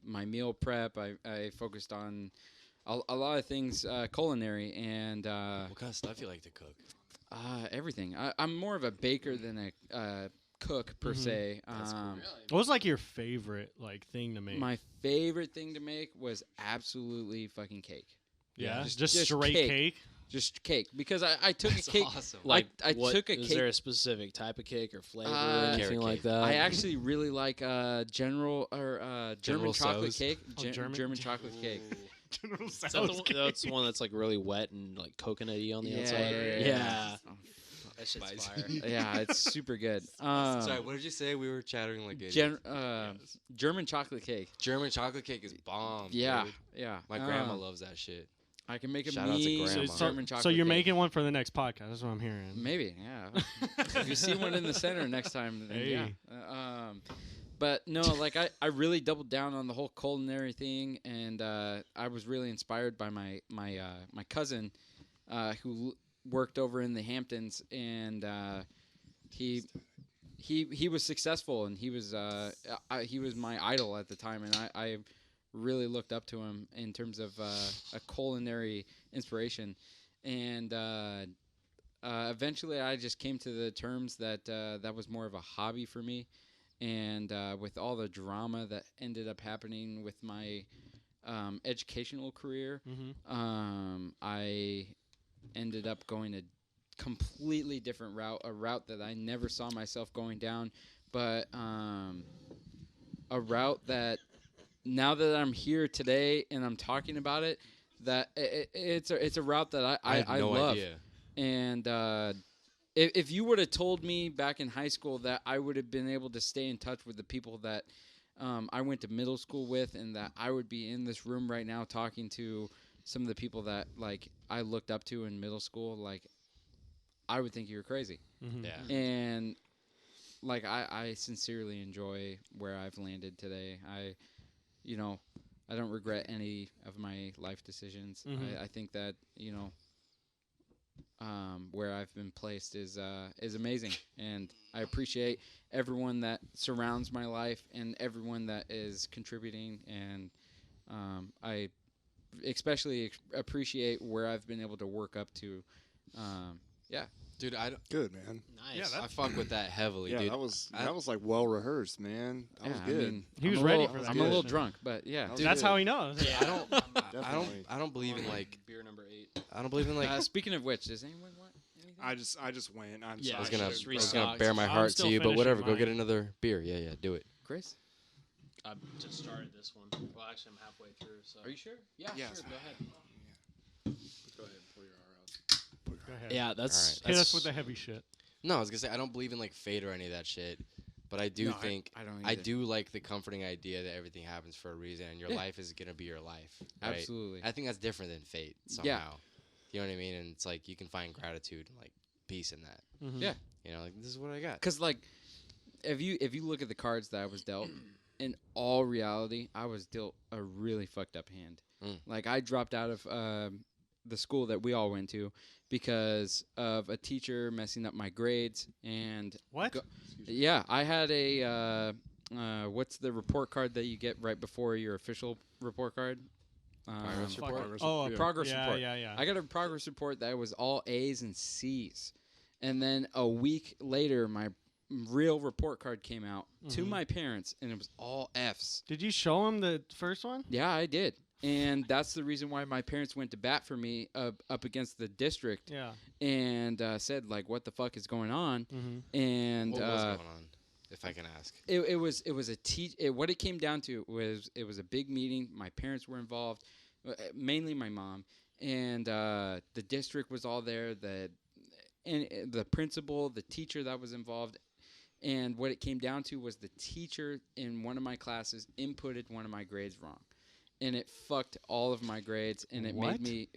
my meal prep. I focused on a lot of things culinary and What kind of stuff you like to cook? everything. I'm more of a baker than a cook per se. What was like your favorite thing to make? My favorite thing to make was absolutely fucking cake. yeah, just- just just straight cake. cake. Just cake, because I took That's a cake. awesome. Like, I what, took a is cake. there a specific type of cake or flavor or Carrot anything like cake. that? I actually really like General General German chocolate Tso's? cake. Oh, German? German chocolate cake. General Is that the one, that's the one that's like really wet and like coconutty on the outside. Yeah. That shit's Spicy. fire. Yeah, it's super good. Sorry, what did you say? We were chattering like idiots. German chocolate cake. German chocolate cake is bomb. Yeah, dude. yeah. My grandma loves that shit. I can make a Shout out to mean grandma. German chocolate So you're cake. making one for the next podcast. That's what I'm hearing. Maybe, yeah. If you see one in the center next time, then yeah. Hey. But no, like I really doubled down on the whole culinary thing, and I was really inspired by my cousin, who worked over in the Hamptons, and he was successful, and he was my idol at the time, and I really looked up to him in terms of a culinary inspiration, and eventually I just came to the terms that that was more of a hobby for me, and with all the drama that ended up happening with my educational career, I ended up going a completely different route, a route that I never saw myself going down, but a route that now that I'm here today and I'm talking about it, that it's a route that I had no love. idea. And if you would have told me back in high school that I would have been able to stay in touch with the people that I went to middle school with, and that I would be in this room right now talking to some of the people that like I looked up to in middle school, like I would think you were crazy. Yeah. And like I sincerely enjoy where I've landed today. I don't regret any of my life decisions. I think that where I've been placed is amazing, and I appreciate everyone that surrounds my life and everyone that is contributing, and I especially appreciate where I've been able to work up to. Dude, Good, man. Nice. Yeah, I fuck with that heavily, Yeah, dude. that was like well rehearsed, man. That was I good. mean, He was I'm a ready little- for that I'm a little question. drunk, but yeah. That Dude, that's good. how he knows. I don't Definitely. I don't believe in like beer number 8. I don't believe in like Speaking of which, does anyone want anything? I just went. I'm Yeah, I was sorry. gonna just I was gonna restocked. bare my I'm heart still to you, but finishing whatever. Go mine. get another beer. Yeah, do it. Chris, I just started this one. Well, actually, I'm halfway through. So. are you sure? Yeah, Yes. sure. Go ahead. Go ahead, pull your R out. Go ahead. Yeah, that's. All right. Hit us with the heavy shit. No, I was gonna say I don't believe in like fate or any of that shit, but I do No, think I don't. I either. do like the comforting idea that everything happens for a reason and your Yeah. life is gonna be your life. Right? Absolutely. I think that's different than fate somehow. You know what I mean? And it's like you can find gratitude and like peace in that. Yeah. You know, like this is what I got. Because like, if you look at the cards that I was dealt, in all reality, I was dealt a really fucked up hand. Mm. Like I dropped out of the school that we all went to because of a teacher messing up my grades and What? Go- yeah, I had a what's the report card that you get right before your official report card? Progress Fuck. report? Oh, a progress yeah, report. Yeah. I got a progress report that was all A's and C's. And then a week later, my real report card came out to my parents, and it was all F's. Did you show him the first one? Yeah, I did. And that's the reason why my parents went to bat for me up against the district Yeah. and said, like, what the fuck is going on? Mm-hmm. And What was going on, if I can ask? it was a what it came down to was it was a big meeting. My parents were involved, mainly my mom, and the district was all there. And the principal, the teacher that was involved, and what it came down to was the teacher in one of my classes inputted one of my grades wrong, and it fucked all of my grades, and it What? made me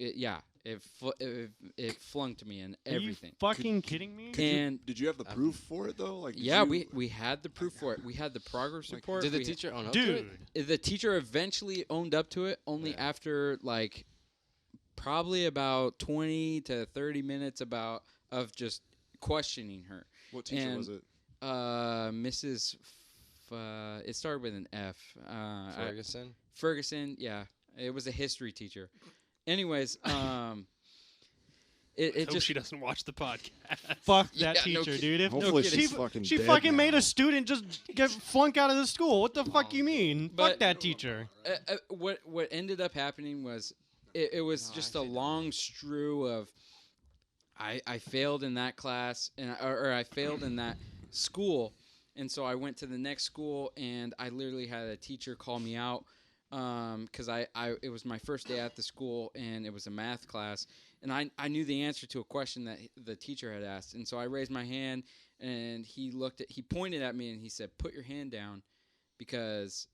it flunked me in Are you everything. fucking kidding me? And Did you have the proof for it though? Like, did yeah, you- we had the proof for it. We had the progress report. Did the we had- teacher own up to it? Dude. the teacher eventually owned up to it only Yeah. after like probably about 20 to 30 minutes of just questioning her. What teacher and- was it? Mrs. It started with an F. Ferguson? Ferguson, yeah. It was a history teacher. Anyways, it Hope just she doesn't watch the podcast. Fuck Yeah, that no teacher, kid- dude. If Hopefully she, she's fucking she dead fucking made now. a student just get flunk out of the school. What the fuck you mean? But- Fuck that teacher. what ended up happening was it was just a long strew of I failed in that class or I failed in that school, and so I went to the next school and I literally had a teacher call me out because it was my first day at the school and it was a math class and I knew the answer to a question that the teacher had asked, and so I raised my hand and he pointed at me and he said, "Put your hand down because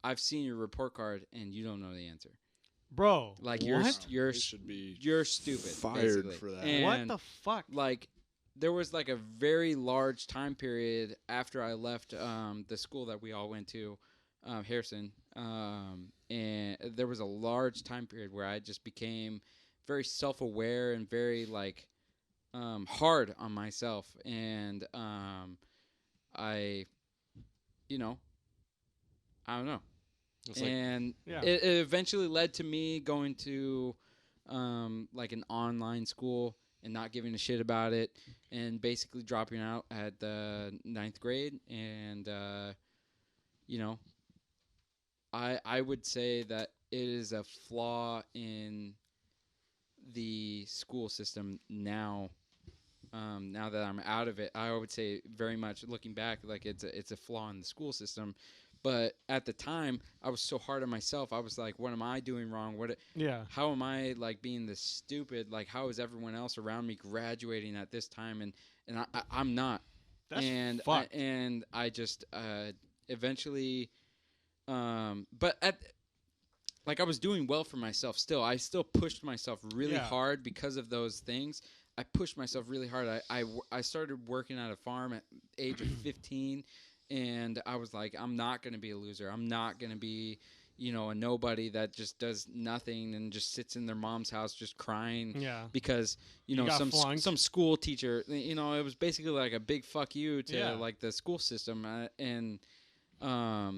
I've seen your report card and you don't know the answer. Bro. Like what? you're They should be stupid. fired basically." for that. And What the fuck? like there was like a very large time period after I left the school that we all went to, Harrison, and there was a large time period where I just became very self-aware and very like hard on myself, and I don't know. It's like, And Yeah. it eventually led to me going to like an online school and not giving a shit about it, and basically dropping out at the 9th grade. And you know, I would say that it is a flaw in the school system now. Now that I'm out of it, I would say very much looking back, like it's a flaw in the school system. But at the time, I was so hard on myself. I was like, what am I doing wrong? How am I like being this stupid? Like, how is everyone else around me graduating at this time? And I'm not. That's fucked. And I just eventually, but I was doing well for myself still. I still pushed myself really hard because of those things. I pushed myself really hard. I started working at a farm at the age of 15. And I was like, I'm not going to be a loser. I'm not going to be, a nobody that just does nothing and just sits in their mom's house just crying. Yeah. Because, some school teacher, it was basically like a big fuck you to like the school system. And I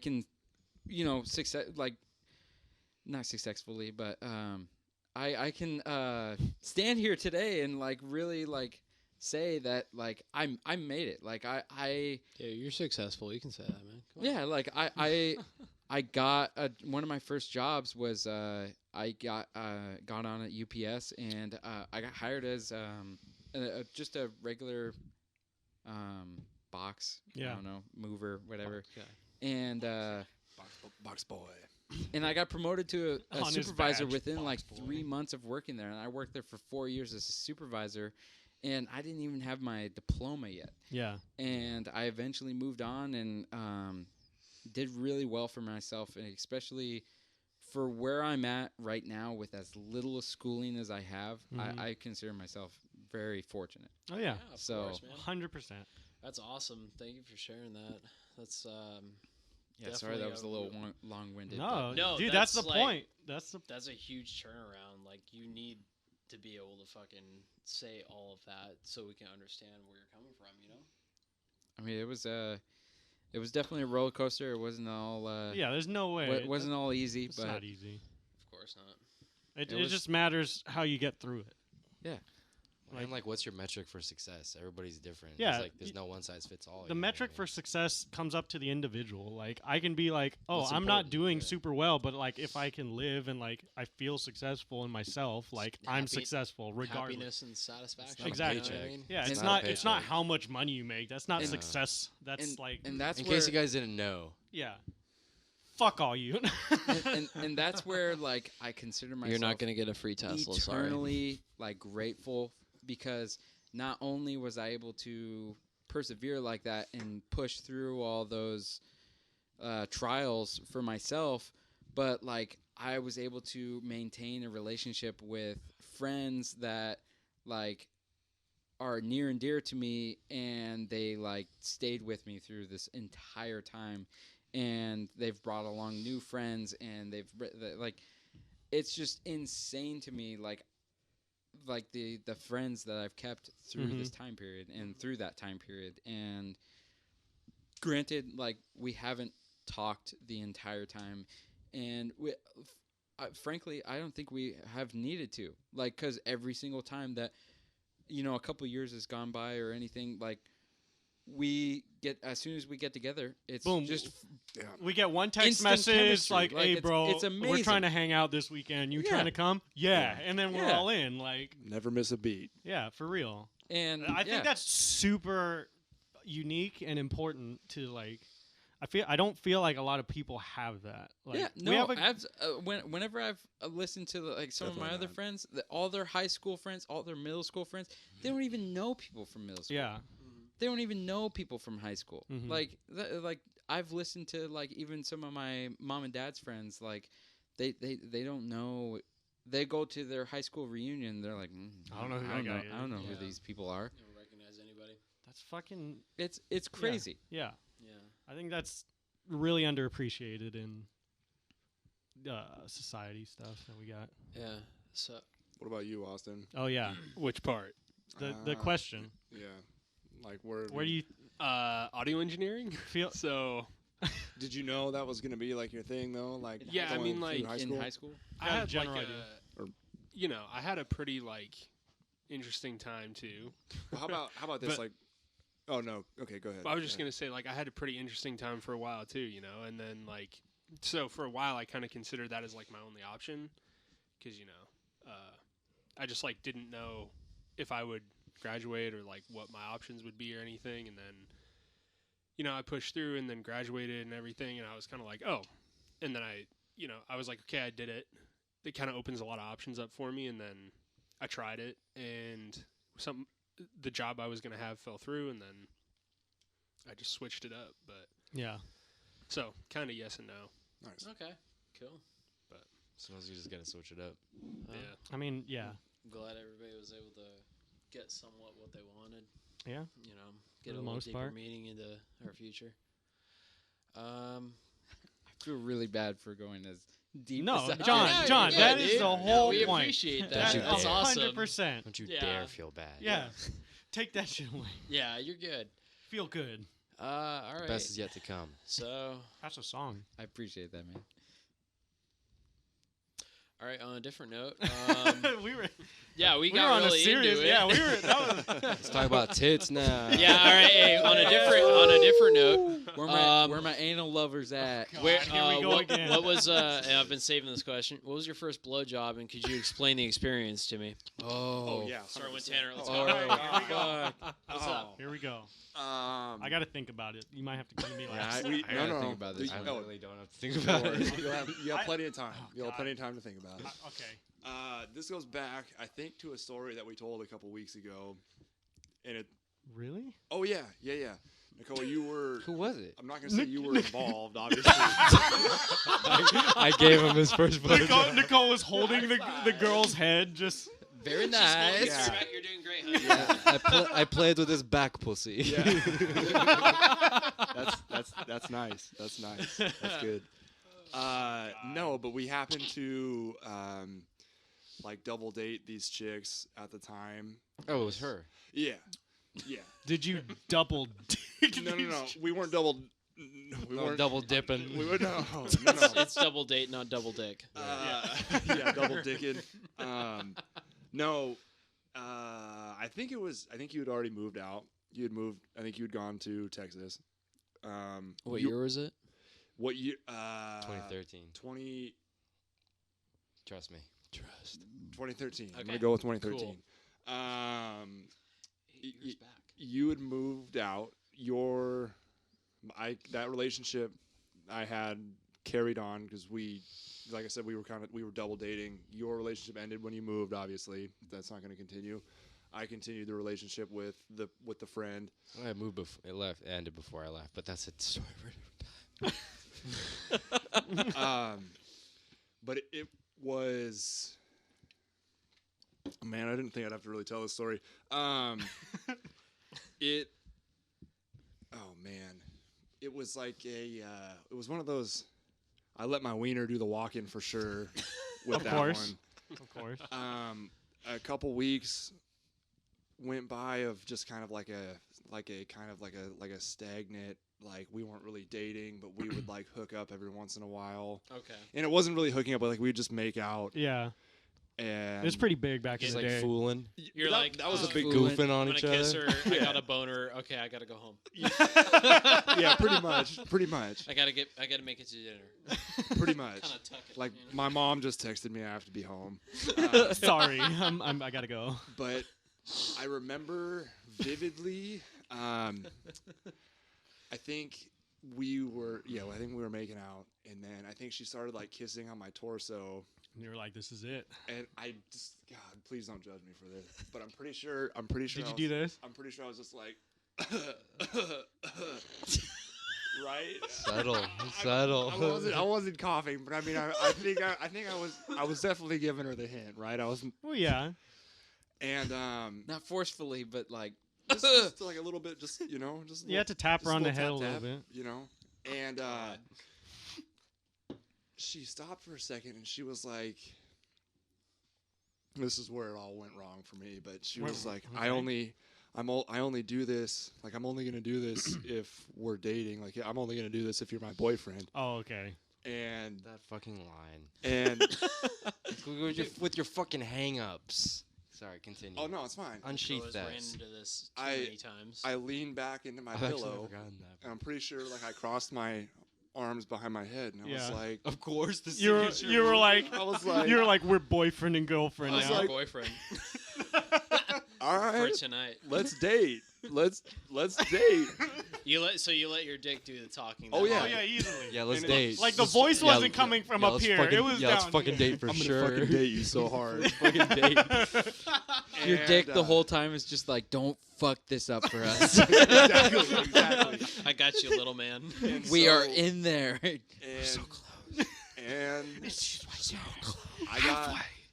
can, success, like not successfully, but I can stand here today and like really like say that like I made it. Like I Yeah, you're successful. You can say that, man. Come on. yeah, like I got one of my first jobs was I got on at UPS, and I got hired as just a regular box, I don't know, mover, whatever. Okay. And Box boy. and I got promoted to a On his supervisor badge, within like box boy. 3 months of working there, and I worked there for 4 years as a supervisor, and I didn't even have my diploma yet. Yeah. And I eventually moved on and did really well for myself, and especially for where I'm at right now with as little schooling as I have. I consider myself very fortunate. Oh yeah. Of So, course, man. 100%. That's awesome. Thank you for sharing that. That's Yeah, sorry that was a little long-winded. No, No, dude, that's the that's like- point. that's a huge turnaround. Like, you need to be able to fucking say all of that so we can understand where you're coming from, I mean, it was definitely a roller coaster. It wasn't all yeah. There's no way. it wasn't all easy, It's but not easy. Of course not. It was- just matters how you get through it. And what's your metric for success? Everybody's different. Yeah, It's like there's no one size fits all. The metric for success comes up to the individual. Like, I can be like, oh, That's I'm not important, doing yeah. super well, but like if I can live and like I feel successful in myself, like I'm successful regardless. Happiness and satisfaction. Exactly. You know what I mean? Yeah, It's it's not not a it's not paycheck. how much money you make. That's not And- success. That's like and that's In where case you guys didn't know, yeah. Fuck all you. and that's where like I consider myself You're not gonna get a free Tesla. Sorry. eternally like grateful, because not only was I able to persevere like that and push through all those trials for myself, but like I was able to maintain a relationship with friends that like are near and dear to me, and they like stayed with me through this entire time, and they've brought along new friends, and like it's just insane to me, like the friends that I've kept through this time period and through that time period. And granted, like we haven't talked the entire time, and frankly, I don't think we have needed to, like, because every single time that a couple years has gone by or anything, like we get, as soon as we get together, it's Boom. just We get one text Instant message chemistry. like, Like, "Hey, it's- bro, it's we're amazing. trying to hang out this weekend. You Yeah. trying to come?" Yeah, and then we're Yeah. all in. Like, Never miss a beat. yeah, for real. and I think that's super unique and important to like. I don't feel like a lot of people have that. Like, yeah, we no. have a, Whenever I've listened to like some of my Definitely other not. friends, all their high school friends, all their middle school friends, they don't even know people from middle school. yeah, They don't even know people from high school. Mhm. Like I've listened to like even some of my mom and dad's friends, like they don't know. They go to their high school reunion. They're like, I don't know who that guy is." I don't know who Yeah. these people are. You don't recognize anybody. that's fucking It's crazy. yeah. Yeah. I think that's really underappreciated in society stuff that we got. Yeah. So What about you, Austin? Oh yeah, Which part? the question. Yeah. Like where Where do you Audio engineering. feel? So did you know that was gonna be like your thing though? Like Yeah, I going mean, through like, high In school? high school, I Got a had general like idea. you know, I had a pretty like interesting time too. Well, how about this? But- Like, oh no, okay, go ahead. I was just Yeah. gonna say, like, I had a pretty interesting time for a while too, you know, and then like, so for a while I kind of considered that as like my only option, because you know, I just like didn't know if I would graduate or like what my options would be or anything, and then, you know, I pushed through and then graduated and everything, and I was kind of like, oh, and then I was like, okay, I did it. It kind of opens a lot of options up for me, and then I tried it, and the job I was gonna have fell through, and then I just switched it up. But Yeah. so kind of yes and no. Nice. Okay, cool. Sometimes you just gotta switch it up. Well, Yeah. I mean, yeah. I'm glad everybody was able to get somewhat what they wanted. Yeah. You know, get the a little most deeper part. meaning into our future. I feel really bad for going as deep. No, as I John, did. John, yeah, that dude. is the Yeah, whole we point. appreciate Don't that. you That's dare. awesome. 100%. Don't you Yeah. dare feel bad. Yeah. Take that shit away. Yeah, you're good. Feel good. All The right. best is yet to come. So, That's a song. I appreciate that, man. all right. On a different note, we were yeah, we we got were on really a serious. into it. Yeah, we were. That was, Let's talk about tits now. Yeah. All right. Hey, on a different note, Where my anal lovers at? God, where here we go what, again. what was and I've been saving this question. What was your first blowjob, and could you explain the experience to me? Oh yeah. Start with 100%. Tanner. Let's Oh, go. Here we go. What's up? Here we go. I I got to think about it. You might have to give me like. Yeah, I gotta think about this. I one. really don't have to think about it. you have plenty of time. Oh, You'll have God. plenty of time to think about it. Okay. This goes back, I think, to a story that we told a couple weeks ago, and it. Really? Oh yeah. Nicole, you were. Who was it? I'm not gonna say you were involved, obviously. I gave him his first Nicole was holding the girl's head. Just Very Just hold nice. it Yeah. straight. You're doing great, honey. I played with his back pussy. Yeah. that's nice. That's nice. That's good. No, but we happened to like double date these chicks at the time. Oh, it was her. Yeah. did you double dick? No. these We weren't double. We No, weren't double dipping. We were no. It's double date, not double dick. Yeah, double dicking. No. I think you had already moved out. You had moved. I think you had gone to Texas. What you- year was it? What year? 2013. 2013. Trust me. 2013. I'm Okay. gonna go with 2013. Cool. 8 years back. You had moved out. That relationship I had carried on because like I said, we were double dating. Your relationship ended when you moved. Obviously, that's not going to continue. I continued the relationship with the friend. Well, I moved before it left. It ended before I left, but that's a story for another time. But it was. Man, I didn't think I'd have to really tell this story. It. Oh man, it was like it was one of those. I let my wiener do the walking for sure. With Of that course. one. Of course. A couple weeks went by of just kind of like a stagnant, like we weren't really dating, but we would like hook up every once in a while. Okay. And it wasn't really hooking up, but like we'd just make out. Yeah. And It was pretty big back in Just the like day. fooling. You're that, like, that was a oh, big Fooling. goof. Goofing on I'm each gonna other. kiss her. I Yeah. got a boner. Okay, I gotta go home. Yeah, pretty much. I gotta make it to dinner. Pretty much. Kind of tuck it. Like you know? my mom just texted me I have to be home. Sorry, I gotta go. But I remember vividly. I think we were making out, and then I think she started like kissing on my torso, And you were like, "This is it." and I just, God, please don't judge me for this, but I'm pretty sure. Did you do this? I'm pretty sure I was just like, right? Subtle. I wasn't coughing, but I mean, I think I was definitely giving her the hint, right? I was, Well, yeah. and Not forcefully, but like. just like a little bit, just just. You had to tap her just on the little head a tap, little bit. And she stopped for a second, and she was like, "This is where it all went wrong for me." But she was like, Okay. I only do this. Like, I'm only gonna do this if we're dating. Like, I'm only gonna do this if you're my boyfriend." Oh, okay. and That fucking line. and with your fucking hang-ups. Sorry, continue. oh no, it's fine. Unsheath Lois that. ran into this too I- many times. I leaned back into my I've actually pillow, forgotten that. and I'm pretty sure like I crossed my arms behind my head, and I was Yeah. like, Of course, the You were signature you were move. like I was like, you were like we're boyfriend and girlfriend I was now. like- boyfriend all for right, tonight. let's date. Let's date. You let your dick do the talking. Oh, that yeah. Oh night. yeah, easily. Yeah, let's And date. Like the Let's- voice yeah, wasn't coming from yeah, up let's here. fucking- It was yeah, down let's fucking here. date for I'm gonna sure. fucking date you so hard. fucking date. Your And, dick the whole time is just like, don't fuck this up for us. exactly. I got you, little man. And We so- are in there. And, and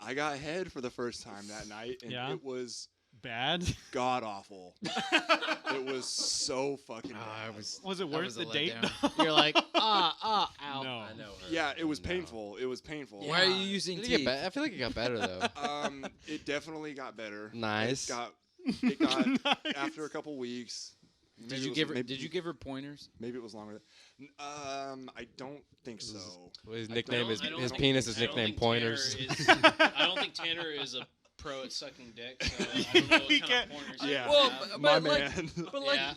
I got head for the first time that night, and Yeah? it was Bad. god awful. It was so fucking bad. I was. Was it That worth was a the date? letdown. though? You're like, ow. No. I know. Yeah, it was No. painful. It was painful. Why are you using Did it get teeth? I feel like it got better though. It definitely got better. Nice. It got Nice. after a couple weeks. Did Maybe you it was- give her? maybe- Did you give her pointers? Maybe it was longer. I don't think so. His I nickname don't- is I don't his think- penis is I don't nicknamed think Pointers. I don't think Tanner is a pro at sucking dick. So I don't know He what kind of can't- pointers Yeah. you Well, have. My but like, man. but like, Yeah.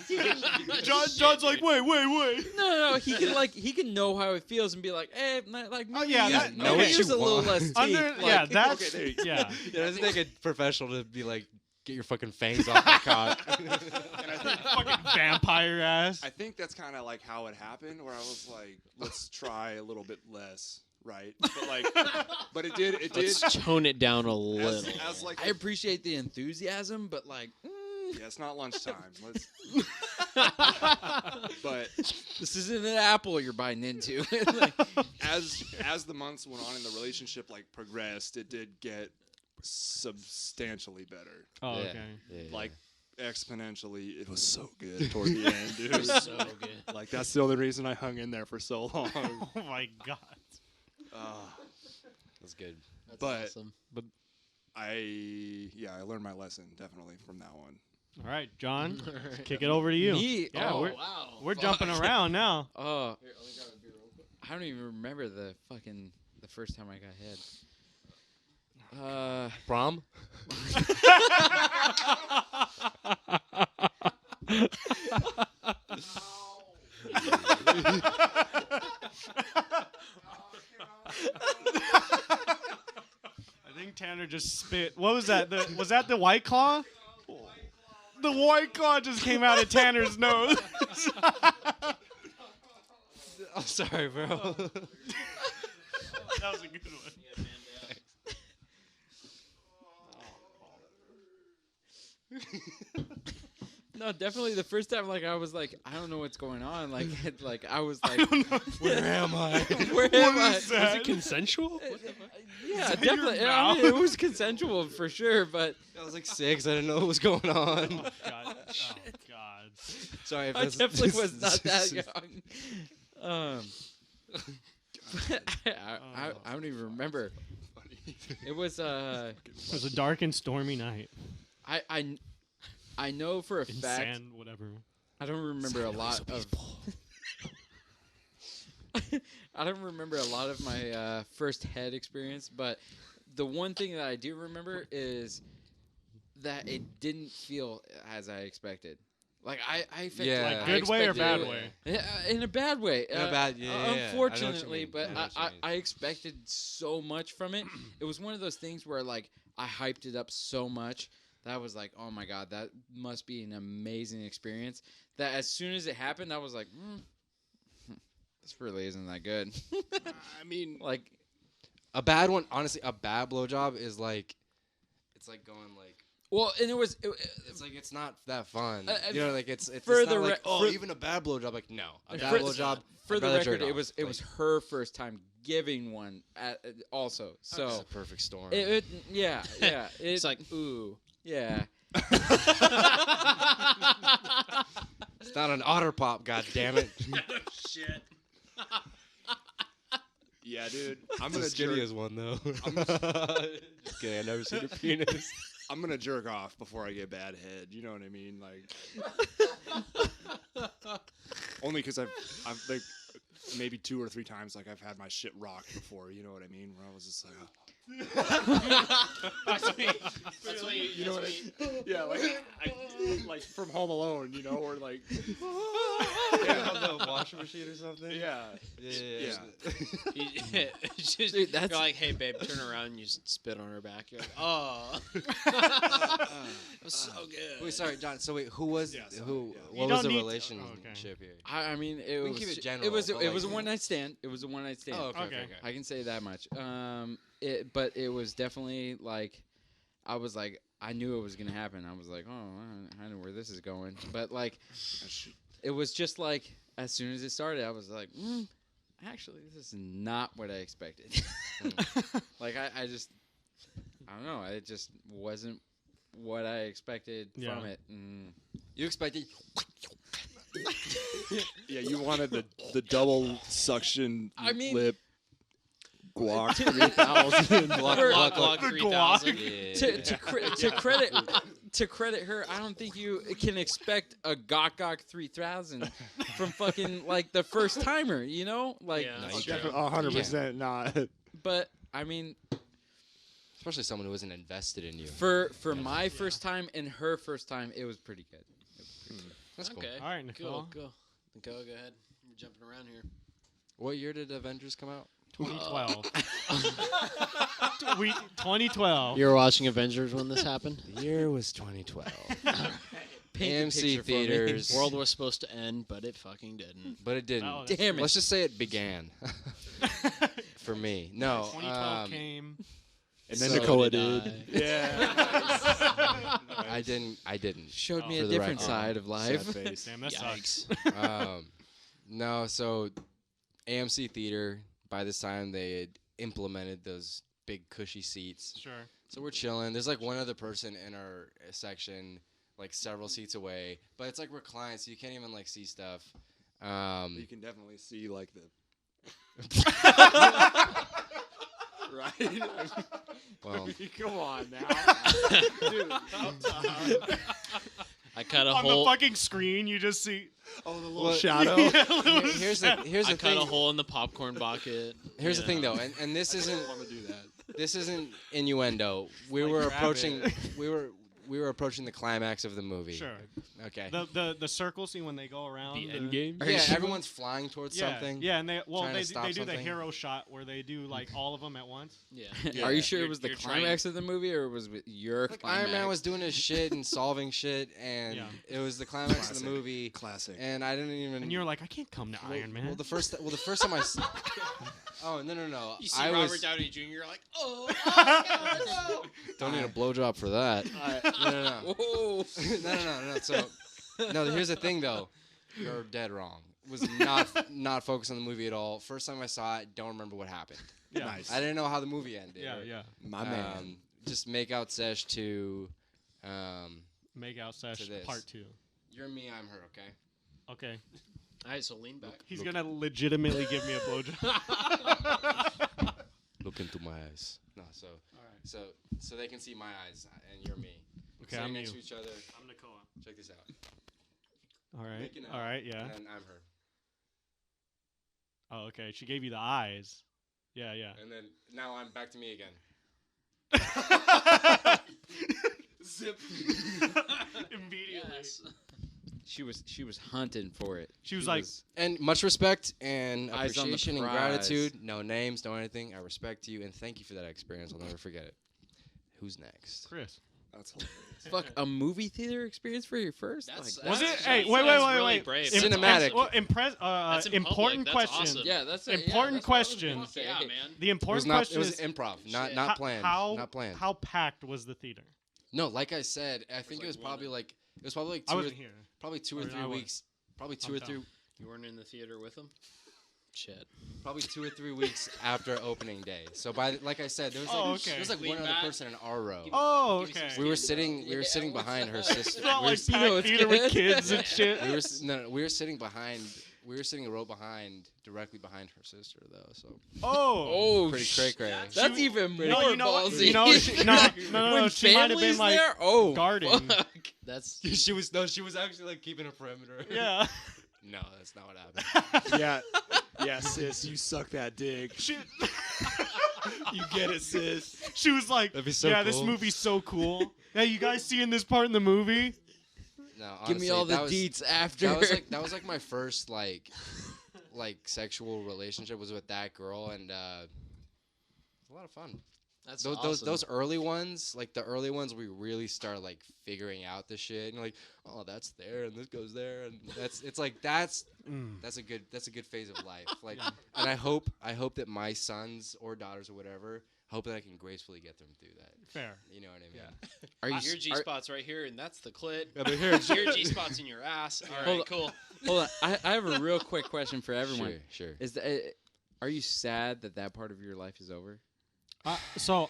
he can John's like, wait. no, he can like, he can know how it feels and be like, hey, like, Oh, maybe yeah, use, that- maybe okay. use a little Want. less teeth. Under, like, yeah, that's okay, there you yeah. Yeah, doesn't take a professional to be like, get your fucking fangs off my cock. And I think Fucking vampire ass. I think that's kind of like how it happened, where I was like, let's try a little bit less, right? But like, but it did. Let's tone it down a As, little. as like, I appreciate the enthusiasm, but like, yeah, it's not lunchtime. Let's. But this isn't an apple you're biting into. Like, as the months went on and the relationship like progressed, it did get substantially better. Oh, Yeah. okay. Yeah, yeah. Like exponentially, it was so good toward the end, dude. So good. Like that's the only reason I hung in there for so long. Oh my god. that's good. That's But- awesome. I learned my lesson definitely from that one. All right, John, Alright. kick it over to you. me? Yeah, oh, wow. We're jumping around now. Oh, I don't even remember the first time I got head. Prom? I think Tanner just spit. What was that? Was that the White Claw? The White Claw just came out of Tanner's nose. I'm sorry, bro. That was a good one. No, definitely the first time. Like I was like, I don't know what's going on. Like, like I was like, Where am I? where am I? is that? Was it consensual? Yeah, that your definitely. I mean, mouth? it was consensual for sure, but I was like 6. I didn't know what was going on. Oh god. Oh god. Sorry if I that's definitely was not that young. I don't even remember. It was It was a dark and stormy night. I know for a In fact. sand, whatever. I don't remember a lot of. I don't remember a lot of my first head experience, but the one thing that I do remember is that it didn't feel as I expected. Like I felt Yeah. Like I good way or expected bad it. way? in a bad way. In a bad- yeah, yeah, yeah. I know what you Unfortunately, mean. but I know what you mean. I expected so much from it. It was one of those things where like I hyped it up so much that I was like, oh my god, that must be an amazing experience. That as soon as it happened, I was like, this really isn't that good. I mean, Like, A bad one, honestly, a bad blowjob is like, it's like going like, well, and it was. it's like it's not that fun. and You know, like it's for it's the not like, re- oh, for- even a bad blowjob. Like no, a bad for- blowjob. For I'd the rather record, jerk it off. was Like, her first time giving one also. So it's a perfect storm. yeah. It's like, ooh, yeah. It's not an otter pop. God damn it. shit. yeah, dude. I'm I'm gonna the jerk. skinniest one though. Just kidding. I've never seen her penis. I'm gonna jerk off before I get bad head. You know what I mean? Like, only because I've like maybe 2 or 3 times like I've had my shit rocked before. You know what I mean? Where I was just like, That's me. That's me. you know what yeah, like from Home Alone, you know, or like the washing machine or something. yeah. It's just, Dude, that's- you're like, hey babe, turn around and you spit on her back. You're like, oh, it was so good. Wait, sorry, John. So wait, who was Yeah, sorry, who? yeah. What You was don't the need to- relationship here? I mean, it We can was keep it it general, was but, it was a like- one night stand. It was a one night stand. Oh, okay, Okay. okay, okay. I can say that much. But it was definitely like, I was like, I knew it was gonna happen. I was like, oh, I know where this is going. But like, it was just like, as soon as it started, I was like, actually, this is not what I expected. Like, I just, I don't know. It just wasn't what I expected Yeah. from it. You expected? Yeah, you wanted the double suction I mean- lip Glock 3000. Glock The 3000. To credit her, I don't think you can expect a Gok 3000 from fucking like the first timer, you know? Like, Yeah, No, that's you true. can't. 100% not. but I mean, Especially someone who wasn't invested in you. for my first time and her first time, it was pretty good. That's cool. Okay. All right, Nicole. Go ahead. You're jumping around here. What year did Avengers come out? 2012. 2012. You were watching Avengers when this happened. The year was 2012. Paint the AMC picture for me. theaters. World was supposed to end, but it fucking didn't. But it didn't. Oh, Damn it. Let's just say it began. For me. No. 2012 came. And then So Nicola did did. I. Yeah. I didn't. Showed me For a the different record. side of life. Sad face. Damn, that sucks. Yikes. No, so AMC theater, by this time they had implemented those big cushy seats. Sure. So we're chilling. There's like one other person in our section, like several seats away, but it's like reclined, so you can't even like see stuff. You can definitely see like the right. Well, Come on now, dude. I cut a On the hole. fucking screen, you just see. Oh, the little Well, shadow. here's the I cut thing. a hole in the popcorn bucket. Here's you the thing, know. though, and this isn't want to do that. this isn't innuendo. We Like were grab approaching it. we were approaching the climax of the movie. Sure. Okay. The circle scene when they go around. The end game. Yeah, everyone's flying towards Yeah, something. yeah, and they trying to they stop do the something. hero shot where they do like all of them at once. Yeah. Are you sure You're- it was the you're trying- climax of the movie or was it your Like climax? Iron Man was doing his shit and solving shit, and Yeah. it was the climax of Classic. the movie. Classic. And I didn't even. And you're like, I can't come to Iron Man. Well, the first time I. Oh no! You see I Robert was. Downey Jr. You're like, oh. Don't need a blowjob for that. No. Whoa. No. So, no. Here's the thing, though. You're dead wrong. Was not focused on the movie at all. First time I saw it, don't remember what happened. yeah, Nice. I didn't know how the movie ended. yeah. My man. Just make out sesh to. Make out sesh To this. part 2. You're me, I'm her. Okay. Okay, All right, so lean back. he's gonna legitimately give me a blowjob. Look into my eyes. No. So. So they can see my eyes, and you're me. Okay, Sitting I'm next you. to each other. I'm Nicola. Check this out. All right, Making all out, right, yeah. And I'm her. Oh, okay. She gave you the eyes. Yeah. And then now I'm back to me again. Zip. Immediately. Yes. She was hunting for it. She was like, And much respect and Eyes on the appreciation and prize. gratitude. No names, no anything. I respect you and thank you for that experience. I'll never forget it. Who's next? Chris. That's hilarious. Fuck, a movie theater experience for your first? That's- Like, Was it? That's- Hey, that's wait. really brave. Im- Cinematic. Well, important That's in public. important That's question. awesome. yeah, that's Important that's what I was question. gonna say. Yeah, man. The It was important not. question It was is improv, not ho- not planned. How not planned. how packed was the theater? No, like I said, I think it was like probably one- like it was probably like I two or, wasn't here. probably 2 or Or 3 I was. weeks. Probably two I'm or dumb. 3 You weren't in the theater with him? Shit. probably 2 or 3 weeks after opening day. So like I said, there was like Oh, okay. there was like Lean one other back. person in our row. Oh, Give me okay. some We were Stand sitting behind her sister. It's not We were like s- You know packed it's theater with good. kids and shit. we were sitting behind. We were sitting a row behind, directly behind her sister, though. So Oh. Oh, pretty cray cray. That's even more No, you know what- ballsy. you know what she- no, no, when she might have been, family's like, there? Oh, guarding. fuck. That's She was actually like keeping a perimeter. Yeah. No, that's not what happened. Yeah, sis, you suck that dick. She, You get it, sis. she was like, That'd be so "Yeah, this cool. movie's so cool. Hey, you guys seeing this part in the movie?" No, Give me honestly, all the that was- deets after. That was like my first like sexual relationship was with that girl, and it was a lot of fun. That's Those early ones, like the early ones, we really start like figuring out the shit, and like, oh, that's there, and this goes there, and that's a good phase of life. Like, and I hope that my sons or daughters or whatever, hope that I can gracefully get them through that. Fair. You know what I mean? Yeah. Are you Your G spot's right here, and that's the clit. Yeah, but here, Your G spot's in your ass. All Hold right, cool. Hold on. I have a real quick question for everyone. Sure. Is that are you sad that part of your life is over? So,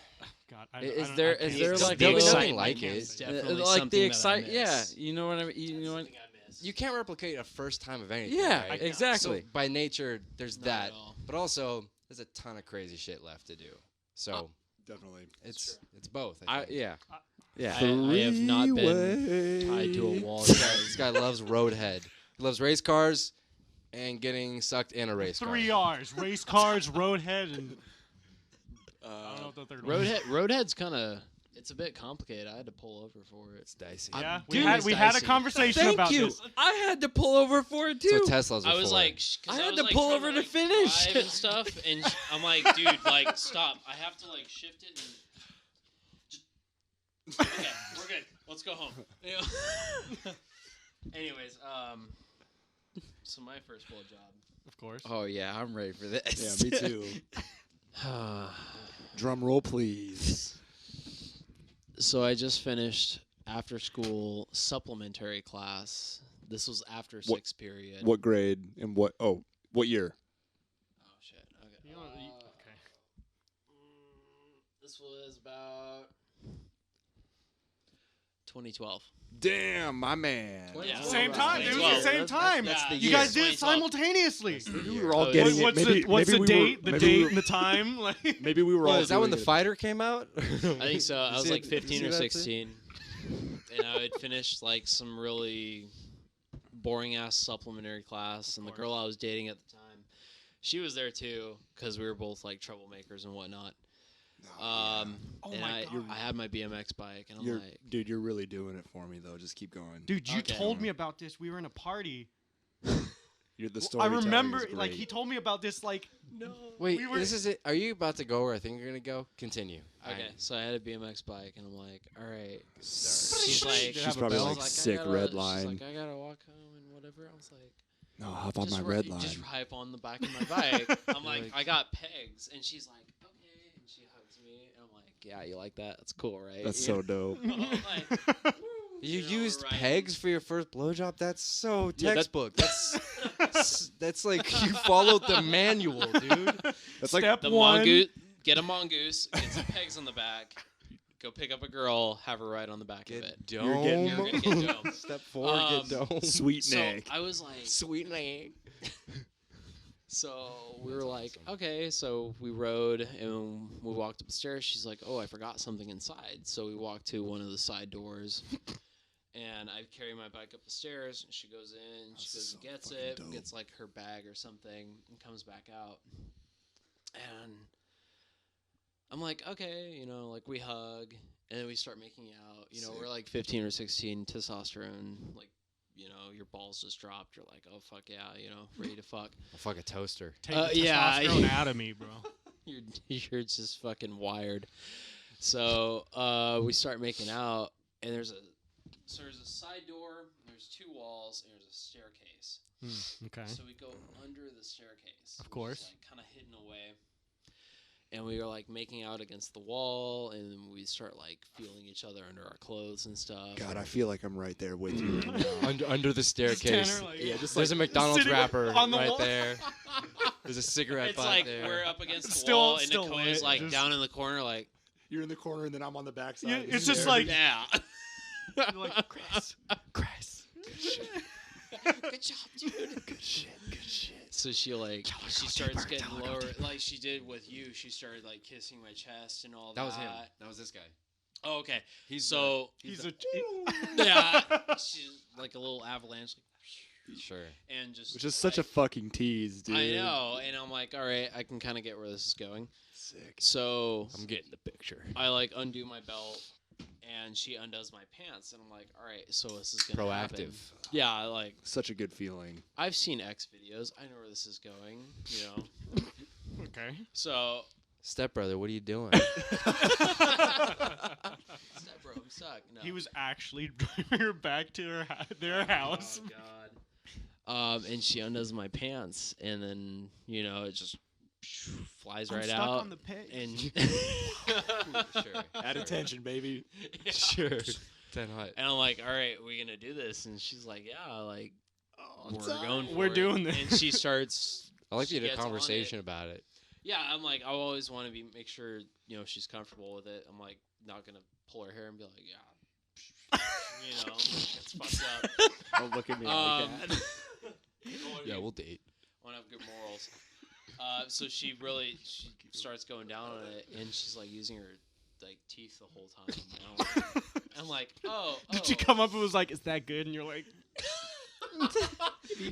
God, Is I there can't- is there It's like the a excitement little- like it. It's definitely like something the that I excite? Yeah, miss. you know what I mean. You know what? Something I miss. You can't replicate a first time of anything. Yeah, right? exactly. So by nature, there's Not that, at all. but also there's a ton of crazy shit left to do. So Definitely. it's both. I think. yeah. Yeah. I have not been tied to a wall. This guy loves roadhead. He loves race cars and getting sucked in a race car. 3 R's: race cars, roadhead, and I don't know what the third one. Roadhead's kind of. It's a bit complicated. I had to pull over for it. It's dicey. Yeah, Dude, we had a dicey. conversation Thank about you. this. I had to pull over for it too. So Teslas are I was for like, it. 'cause I had was, to like, pull trying over to like, finish. drive and stuff, and I'm like, dude, like, stop. I have to like shift it. And okay, we're good. Let's go home. You know? Anyways, so my first blowjob. Of course. Oh yeah, I'm ready for this. Yeah, me too. Drum roll, please. So I just finished after school supplementary class. This was after What- sixth period. What grade and what? Oh, what year? Oh shit. Okay. You know, okay. This was about 2012. Damn, my man. Yeah. Same time. It was the 2012. same time. That's the You year. guys did it 2012. simultaneously. Maybe we were all Oh, getting What's it. Maybe, the what's maybe the we date? Were, The maybe we date were- and the time? Like, Maybe we were all. Oh, is that when the doing it. fighter came out? I think so. I was See like it- 15 see or that too? 16, and I had finished like some really boring ass supplementary class, and the girl I was dating at the time, she was there too because we were both like troublemakers and whatnot. Oh And my God. I had my BMX bike, and I'm You're, like, dude, you're really doing it for me though. Just keep going. dude, you Okay. told me about this. We were in a party. You're the I story. remember, like, he told me about this, like, Wait, We were- this is it. Are you about to go where I think you're gonna go? Continue. okay, so I had a BMX bike, and I'm like, all right. She's She's like, Did it have she's a probably bell? like I sick gotta- red she's line. like, I gotta walk home and whatever. I was like, No, hop on just my ri- red line. Just hype on the back of my bike. I'm like, Like- I got pegs, and she's like, okay, and she hugs me, and I'm like, yeah, you like that? That's cool, right? That's You so dope. know? I'm like, You You know, used right. pegs for your first blowjob? That's so Yeah, that- textbook. That's like you followed the manual, dude. That's like Step the one. mongoose, get a mongoose, get some pegs on the back, go pick up a girl, have her ride on the back of it. Get You're getting- You're gonna get dome. Step 4, get dome. sweet So neck. I was like, Sweet name. so we were like, okay, so we rode and we walked up the stairs. She's like, oh, I forgot something inside. So we walked to one of the side doors, and I carry my bike up the stairs. And she goes in, she That's goes so and gets fucking it, dope. gets like her bag or something, and comes back out. And I'm like, okay, you know, like we hug, and then we start making out. You know, Sick. we're like 15 or 16, testosterone, like, you know, your balls just dropped. You're like, oh fuck yeah, you know, ready to fuck. I'll fuck a toaster. Take the yeah, testosterone out of me, bro. You're just fucking wired. So we start making out, and there's a side door, there's two walls, and there's a staircase. Okay. So we go under the staircase. Of which is, course. like kind of hidden away. And we are like making out against the wall, and then we start like feeling each other under our clothes and stuff. God, I feel like I'm right there with you right now. Under the staircase. Tanner, like, Yeah, just There's a McDonald's sitting wrapper on the right wall. there. There's a cigarette It's butt like there. we're up against the Still- wall, and still Nicole lit, is like just- down in the corner, like, You're in the corner, and then I'm on the backside. Yeah, This it's is just there. like- yeah. You're like, Chris. Good job, dude. Good shit. Good shit. So she like Tell her she go starts deeper, getting tell her go lower, deeper. like she did with you. She started like kissing my chest and all That was him. That was this guy. Oh, okay. He's So He's the- a. yeah, she's like a little avalanche. Sure. and just Which is such a fucking tease, dude. I know, and I'm like, all right, I can kind of get where this is going. Sick. So I'm getting the picture. I like undo my belt, and she undoes my pants, and I'm like, all right, so this is gonna happen. Proactive. Yeah, like Such a good feeling. I've seen X videos. I know where this is going. You know, Okay. so Stepbrother, what are you doing? step bro, I'm stuck. No. He was actually driving her back to their house. Oh God. And she undoes my pants, and then it just flies right stuck out. on the peg. And Sure. Add attention, baby. Yeah. Sure. 10 hot. And I'm like, all right, we gonna do this? And she's like, yeah, like we're going. For We're it. doing this. And she starts. I like she you had a gets on it. conversation about it. Yeah, I'm like, I always want to make sure she's comfortable with it. I'm like, not gonna pull her hair and be like, yeah, it's fucked up. Don't look at me like that. Yeah, we'll date. Want to have good morals. So she starts going down on it, and she's like using her like teeth the whole time. And I'm like, oh. Did you come up and was like, "Is that good?" And you're like,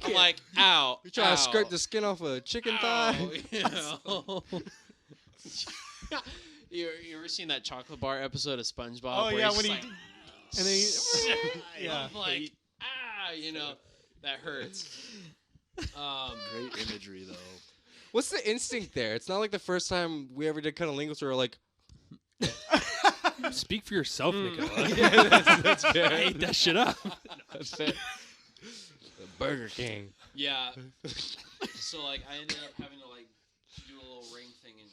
I'm like, ow. You trying ow, to skirt the skin off a chicken thigh? ow, you ever seen that chocolate bar episode of SpongeBob? "Oh where yeah," he's when he like, and then he, yeah. I'm like, that hurts. Great imagery, though. What's the instinct there? It's not like the first time we ever did cunnilingus where we're like, Speak for yourself, Nicola. that's fair. I ate that shit up. That's fair. The Burger King. Yeah. So like, I ended up having to like do a little ring thing and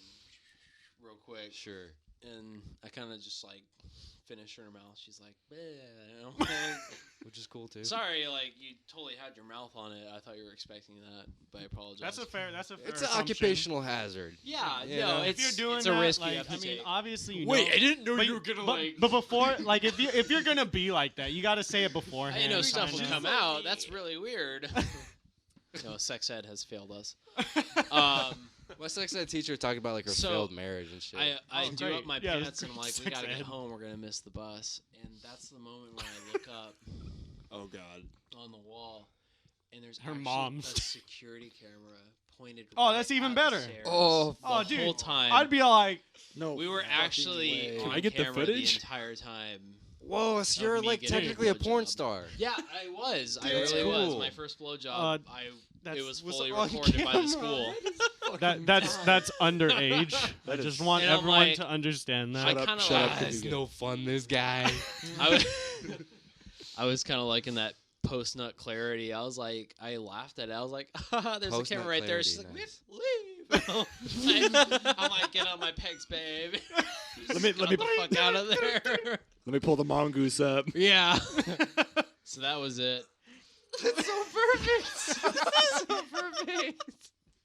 real quick, Sure. and I kind of just like finished her in her mouth. She's like, "Bleh," and I'm like, Which is cool too. sorry, like you totally had your mouth on it. I thought you were expecting that, but I apologize. That's a fair. That's a fair. It's an assumption. occupational hazard. Yeah, You no, know? it's, If you're doing it's that, a risk like, you have to I mean, take. obviously you Wait, know. I didn't know But, you were gonna but, like. but before, like, if you're gonna be like that, you got to say it beforehand. I know stuff will kinda. come out. That's really weird. No, sex ed has failed us. My sex ed teacher talked about like her So, failed marriage and shit. I Oh, do great. up my Yeah, pants and I'm like, we sex gotta get ed. home. We're gonna miss the bus, and that's the moment when I look up Oh, God. on the wall, and there's Her actually mom's. a security camera pointed. Oh, right that's even at better. the stairs Oh, the Oh, whole dude. time. I'd be like, No. we were fucking actually way. on Can I get the camera footage? entire time. Whoa, so Of you're me like getting a technically a porn blowjob. star. Yeah, I was. I That's really was. cool. My first blowjob. It was was fully on recorded by camera. the school. that's underage. I That just is- want And I'm everyone like, to understand I that. Shut up, kinda shut like- up, Ah, it's Kabuga. no fun, this guy. I was kind of like in that post nut clarity. I was like, I laughed at it. I was like, haha, there's a Post-nut camera right there. clarity, She's like, nice. leave. I'm like, get on my pegs, babe. Let me- Get the fuck out of there. Let me pull the mongoose up. Yeah. So that was it. That's so perfect. That's so perfect.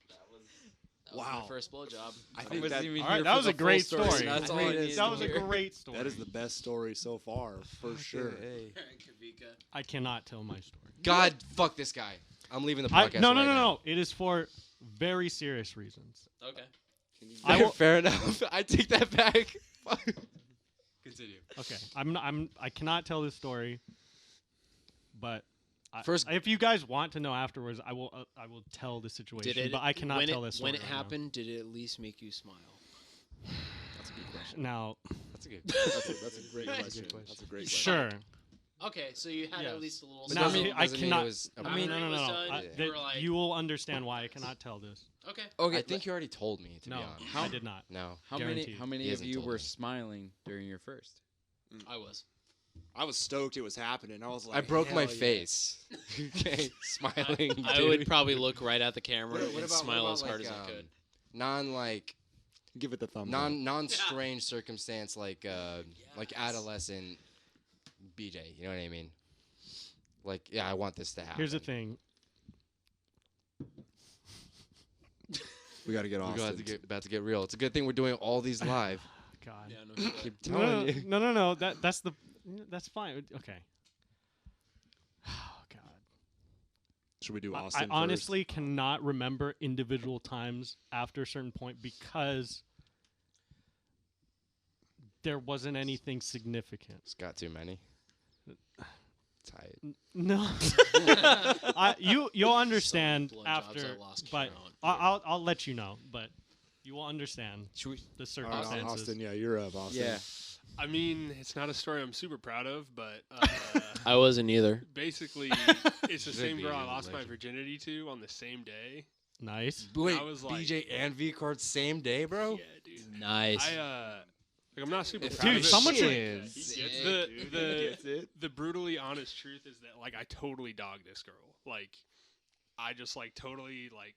That was my first blowjob. I I think wasn't that, even All right, here that for was the a great full story. That's all I needed That to was a hear. great story. that is the best story so far, for sure. Hey. Kavika. I cannot tell my story. God, fuck this guy. I'm leaving the I, podcast. no, right no, no, now. no. It is for very serious reasons. Okay. I will- Fair enough. I take that back. Fuck. Continue. Okay, I cannot tell this story, but First- if you guys want to know afterwards, I will tell the situation. Did it? But I cannot when tell it, this story when it right now. happened. Did it at least make you smile? That's a good question. Now, That's a good. That's a great That's a question. good question. That's a great question. sure. Okay, so you had Yes. at least a little. But Now, smile. doesn't- I doesn't mean cannot- it was a- I mean, no, no, it no, was no. done, I- you that- were like- you will understand why I cannot tell this. Okay. I think you already told me. To No, be honest. I did not. No. How many? Guaranteed. How many He of hasn't you told were me. smiling during your first? I was. I was stoked it was happening. I was like, I broke my hell yeah. face. Okay, smiling. I dude. would probably look right at the camera What and about- smile what as about, hard like, as I could. non like Give it the thumbs up. non strange circumstance like adolescent BJ. You know what I mean? Like, yeah, I want this to happen. Here's the thing. We got to get We're Austin. about to get real. It's a good thing we're doing all these live. God. Yeah, no shit. Keep No, telling you. no. That's fine. Okay. Oh God. Should we do I Austin? honestly cannot remember individual times after a certain point because there wasn't anything significant. It's got too many. tight. No, you'll understand Blowjobs, after, I lost but count. I'll let you know, but you will understand Should we? the All right, circumstances. Austin, yeah, you're up, Austin. Yeah. I mean, it's not a story I'm super proud of, but I wasn't either. basically, it's the Should same be, girl I you're a lost my legend. virginity to on the same day. Nice. Wait, I was like- BJ and V card same day, bro. Yeah, dude. Nice. I'm not super If proud Dude, of it. someone should- Shit. The brutally honest truth is that like I totally dogged this girl. Like I just like totally like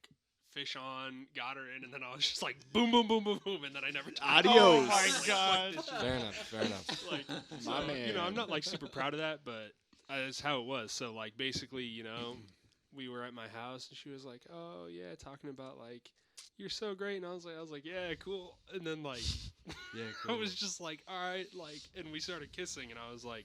fish on, got her in, and then I was just like boom, boom, boom, boom, boom, and then I never. Adios. Oh my Like, fuck God. this shit. Fair enough. Fair enough. Like, My so, man. you know, I'm not like super proud of that, but that's how it was. So like basically, you know, we were at my house and she was like, "Oh yeah," talking about like, "You're so great," and I was like, "Yeah, cool." And then like, Yeah, I was just like, "All right," like, and we started kissing, and I was like,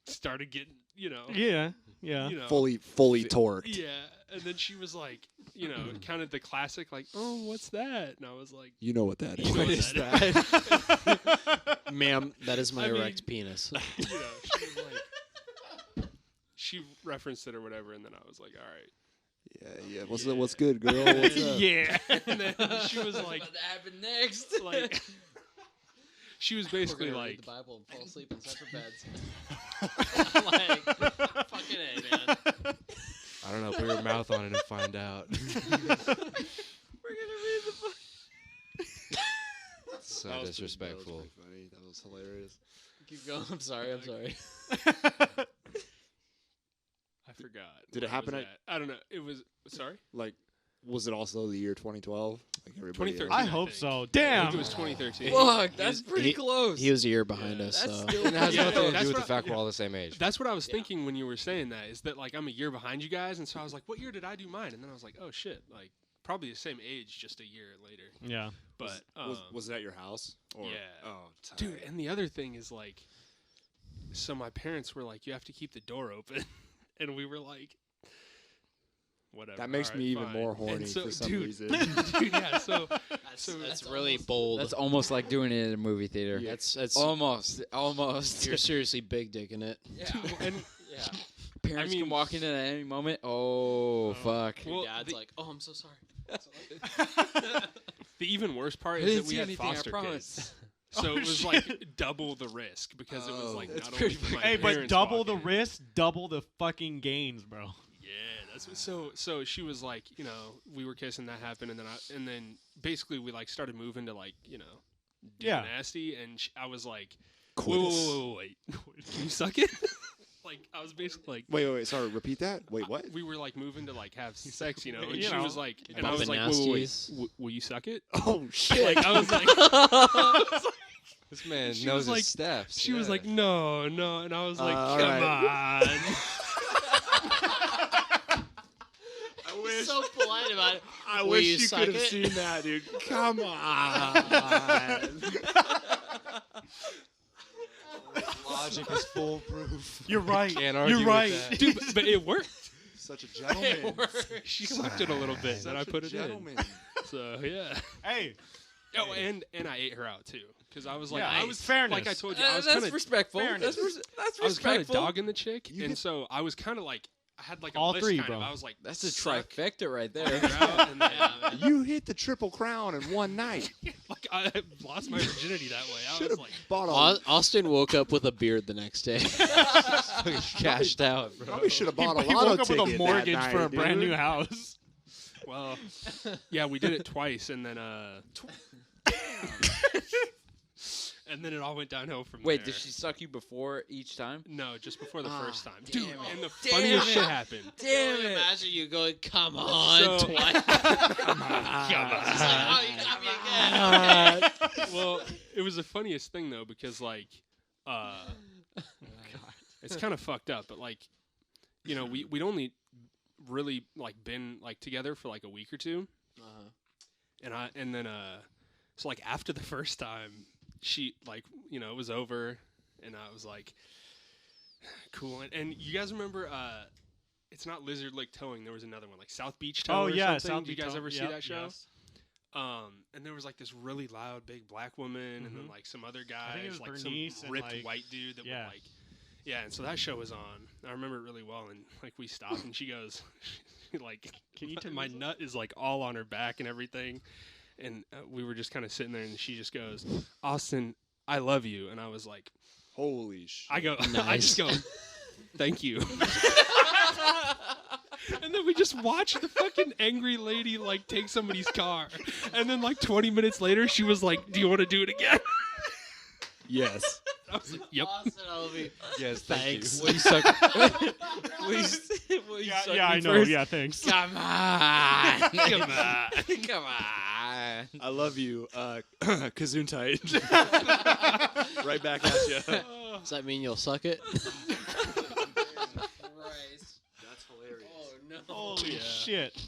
started getting, you know, Yeah. Yeah. you know, fully torqued. yeah. And then she was like, you know, kind of the classic like, "Oh, what's that?" And I was like, You know what that You know is. what that is. Ma'am, that is my I mean- erect penis. you know, she was like, she referenced it or whatever, and then I was like, "All right." Yeah. What's Yeah. what's good, girl? What's up? Yeah. And then she was like, What happened next? like, she was basically We're gonna like, read the Bible and fall asleep in separate beds. I'm like, fucking A, man. I don't know. Put your mouth on it and find out. So That was disrespectful. pretty funny. That was hilarious. Keep going. I'm sorry. I'm sorry. I forgot. Did it Where happen was at- that? I don't know. It was sorry. Like, was it also the year 2012? Like everybody 2013. I else? hope think. so. I Damn. think it was 2013. Fuck, that's He- pretty he- close. He was a year behind Yeah. us, That's so. still It has Yeah, nothing to that's do with the what- fact yeah. we're all the same age. That's what I was thinking when you were saying that. Is that like I'm a year behind you guys, and so I was like, "What year did I do mine?" And then I was like, "Oh shit!" Like probably the same age, just a year later. Yeah. But Was it at your house? Or? Yeah. Oh, tight. dude, and the other thing is like, so my parents were like, "You have to keep the door open," and we were like, "Whatever." That makes all me right, even fine. more horny And so, for some dude, reason. dude, yeah. So That's really bold. That's almost like doing it in a movie theater. Yeah. That's Almost. you're seriously big dicking it. Yeah. and Yeah. Parents mean- can walk in at any moment. Oh, fuck. Well, Your dad's the- like, "Oh, I'm so sorry." the even worse part I is didn't that we see had anything, I foster promise. kids. So Oh, it was shit. like double the risk because it was Oh, like that's not only pretty did my Hey, but parents double walk the in- risk, double the fucking gains, bro. Yeah, that's what, so she was like, you know, we were kissing, that happened, and then basically we like started moving to like, you know, deep Yeah. nasty, and I was like, Coitus. wait, can you suck it? Like I was basically like, Wait. Sorry. Repeat that. Wait. What? we were like moving to like have sex, you know, and You she know. was like, and I was Bumping like, wait, nasties. will you suck it? Oh shit. Like I was like. This man She knows was like- his steps. She was yeah. like, no, and I was like, all come right. on. I wish. So polite about it. I Will wish you you suck could have it? seen that, dude. Come on. Logic is foolproof. You're right. Can't argue You're with right. that. Dude, but it worked. Such a gentleman. She sucked it a little bit, then I Such a put it in. gentleman. So yeah. Hey, Oh, and I ate her out too, because I was like, Yeah, I nice. was Fairness. like I told you, I was that's kind of respectful. fairness. That's I was kind of respectful. dogging the chick, You and get- so I was kind of like I had like a All list three, kind bro. of. I was like, That's a suck, trifecta right ate there. her out, and then, You hit the Triple Crown in one night. like I lost my virginity that way. I Should was have like, bought a. Austin woke up with a beard the next day. Cashed out, bro. Probably should have bought a he lotto woke up with ticket a that mortgage night, for a brand dude. new house. well, yeah, we did it twice, and then and then it all went downhill from Wait, there. did she suck you before each time? No, just before the Ah, first time, damn dude. it. And the Damn funniest it. shit happened. Damn it. Imagine you going, "Come on, So- twice." Come on. She's like, "Oh, you got me again." Okay. Well, it was the funniest thing though because like, it's kind of fucked up, but like, you know, we'd only really like been like together for like a week or two, and then so like after the first time, she like, you know, it was over, and I was like, cool, and you guys remember it's not Lizard Lake Towing. There was another one like South Beach Tow. Oh or yeah, something. South Did you Beach guys Tow- ever see yep, that show? yes. And there was like this really loud big black woman, and then like some other think it guys, was like Bernice some and, ripped like- white dude that yeah. would like, Yeah, and so that show was on. I remember it really well, and like we stopped, and she goes, like, "Can you tell my nut is like all on her back and everything?" And we were just kind of sitting there, and she just goes, "Austin, I love you," and I was like, Holy shit. I go, I Nice. just go, "Thank you." And then we just watched the fucking angry lady like take somebody's car, and then like 20 minutes later, she was like, "Do you want to do it again?" Yes. I was like, "Yep." Austin, I'll be. Yes, Thanks. Will you suck? will you suck Yeah, I me know. first? Yeah, thanks. Come on. Come on. Come on. I love you, Gesundheit. Right back at you. Does that mean you'll suck it? That's hilarious. Oh no. Holy Yeah. shit.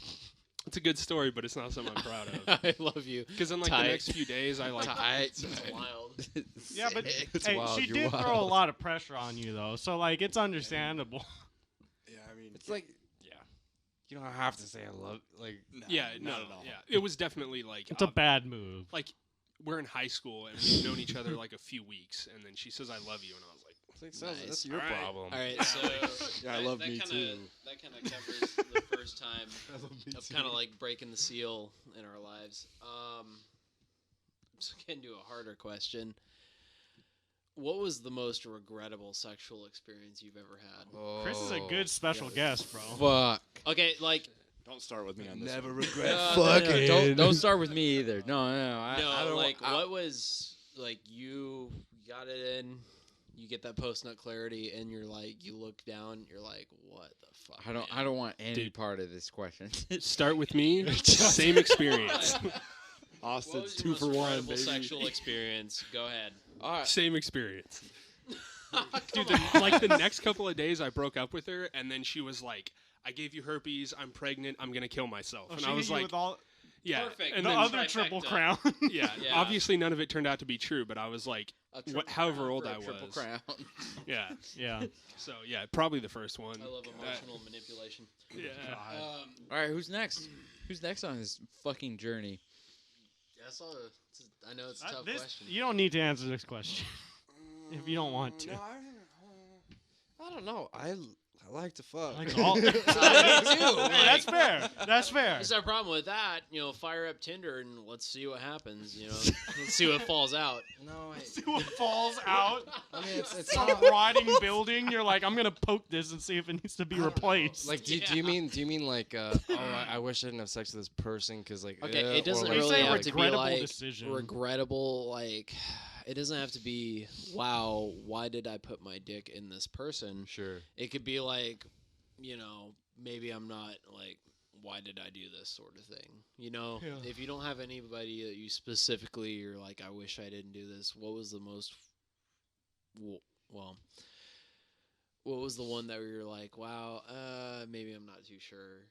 It's a good story, but it's not something I'm proud of. I love you. Because then, like Tight. the next few days, I like It's wild. Yeah, but It's hey, wild, she you're did wild. throw a lot of pressure on you though, so like it's understandable. Yeah, I mean, It's like, yeah, you don't have to say I love. Like, yeah, no, not at all. yeah, it was definitely like It's a bad move. like we're in high school and we've known each other like a few weeks, and then she says I love you, and I was like, it's like sounds- Nice. that's your All right. problem. All right, so Yeah, I love that me kinda, too. That kind of covers the first time of kind of like breaking the seal in our lives. So getting to a harder question. What was the most regrettable sexual experience you've ever had? Chris is a good special guest, bro. Fuck. Okay, like Don't start with me on this. Never one. regret No, don't start with me either. No. I don't like I- what was like you got it in, you get that post nut clarity, and you're like you look down, you're like, what the fuck? I don't want any Dude. part of this question. "Start with me." Same experience. What Austin's was your 2 for most 1, regrettable baby. sexual experience? Go ahead. All right. Same experience. Dude, like the next couple of days, I broke up with her, and then she was like, "I gave you herpes. I'm pregnant. I'm gonna kill myself." Oh, And she I hit was you like, with all "Yeah." Perfect. And the then, other trifecta. triple crown. yeah, Yeah. obviously none of it turned out to be true, but I was like, A triple however crown old for a I triple was. crown. yeah. Yeah. So yeah, probably the first one. I love emotional manipulation. Yeah. All right, who's next? Who's next on this fucking journey? I know it's a tough question. You don't need to answer this question if you don't want to. No, I don't know. I like to fuck. Like all- Me too. Hey, that's fair. That's fair. There's no problem with that. You know, fire up Tinder and let's see what happens. You know, let's see what falls out. no, See what falls out. I mean it's Some not rotting building. You're like, I'm gonna poke this and see if it needs to be replaced. like. Do you mean like? I wish I didn't have sex with this person because like. Okay, it doesn't or, You like, really say have to be regrettable like decision. regrettable. Like, it doesn't have to be. Wow, why did I put my dick in this person? Sure. It could be like, you know, maybe I'm not like. Why did I do this sort of thing? You know, Yeah. if you don't have anybody that you specifically, you're like, I wish I didn't do this. What was the most, well, what was the one that you're like, wow, maybe I'm not too sure.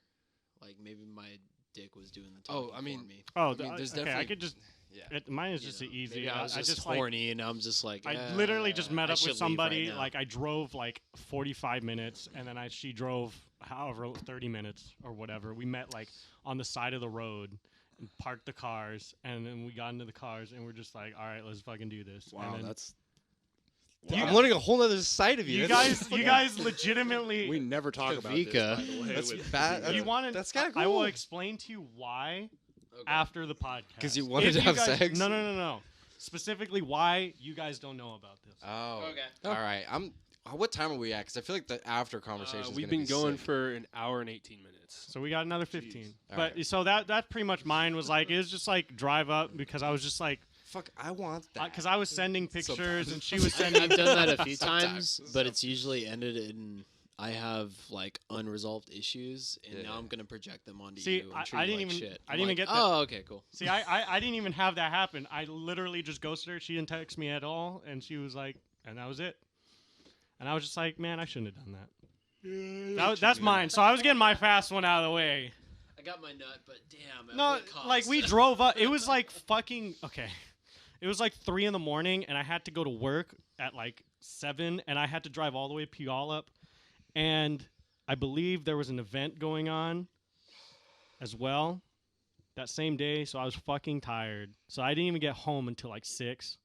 Like maybe my dick was doing the talking I mean, for me. Oh, I mean, there's okay. I definitely- could just. Yeah. Mine is You just know, easy. Maybe I was just like, horny, and I'm just like. I literally just met I up should with leave somebody. right now. Like I drove like 45 minutes, and then she drove however 30 minutes or whatever. We met like on the side of the road, and parked the cars, and then we got into the cars, and we're just like, all right, let's fucking do this. Wow, and then that's. I'm learning a whole other side of you. you That's- guys legitimately. We never talk about this, Kavika. by the way. That's with- bad. you want to? That's kinda I will cool. explain to you why Okay. after the podcast. 'Cause you wanted If to have guys- sex? No. Specifically, why you guys don't know about this? Oh. Okay. All right. What time are we at? Because I feel like the after conversation. We've been going for an hour and 18 minutes. So we got another 15. All But right. so that pretty much mine was like it was just like drive up because I was just like Fuck. I want that. because I was sending pictures and she was I've sending. done that a few Sometimes. times, but it's usually ended in I have like unresolved issues, and Yeah. now I'm gonna project them onto See, you. And I treat you didn't like even- shit. I I'm didn't even like, get that. Oh, okay, cool. See, I didn't even have that happen. I literally just ghosted her. She didn't text me at all, and she was like, and that was it. And I was just like, man, I shouldn't have done that. That's mine. So I was getting my fast one out of the way. I got my nut, but damn. At No, what cost? like we drove up. It was like fucking okay. It was like 3 a.m, and I had to go to work at like 7, and I had to drive all the way to Puyallup, and I believe there was an event going on as well that same day. So I was fucking tired. So I didn't even get home until like 6.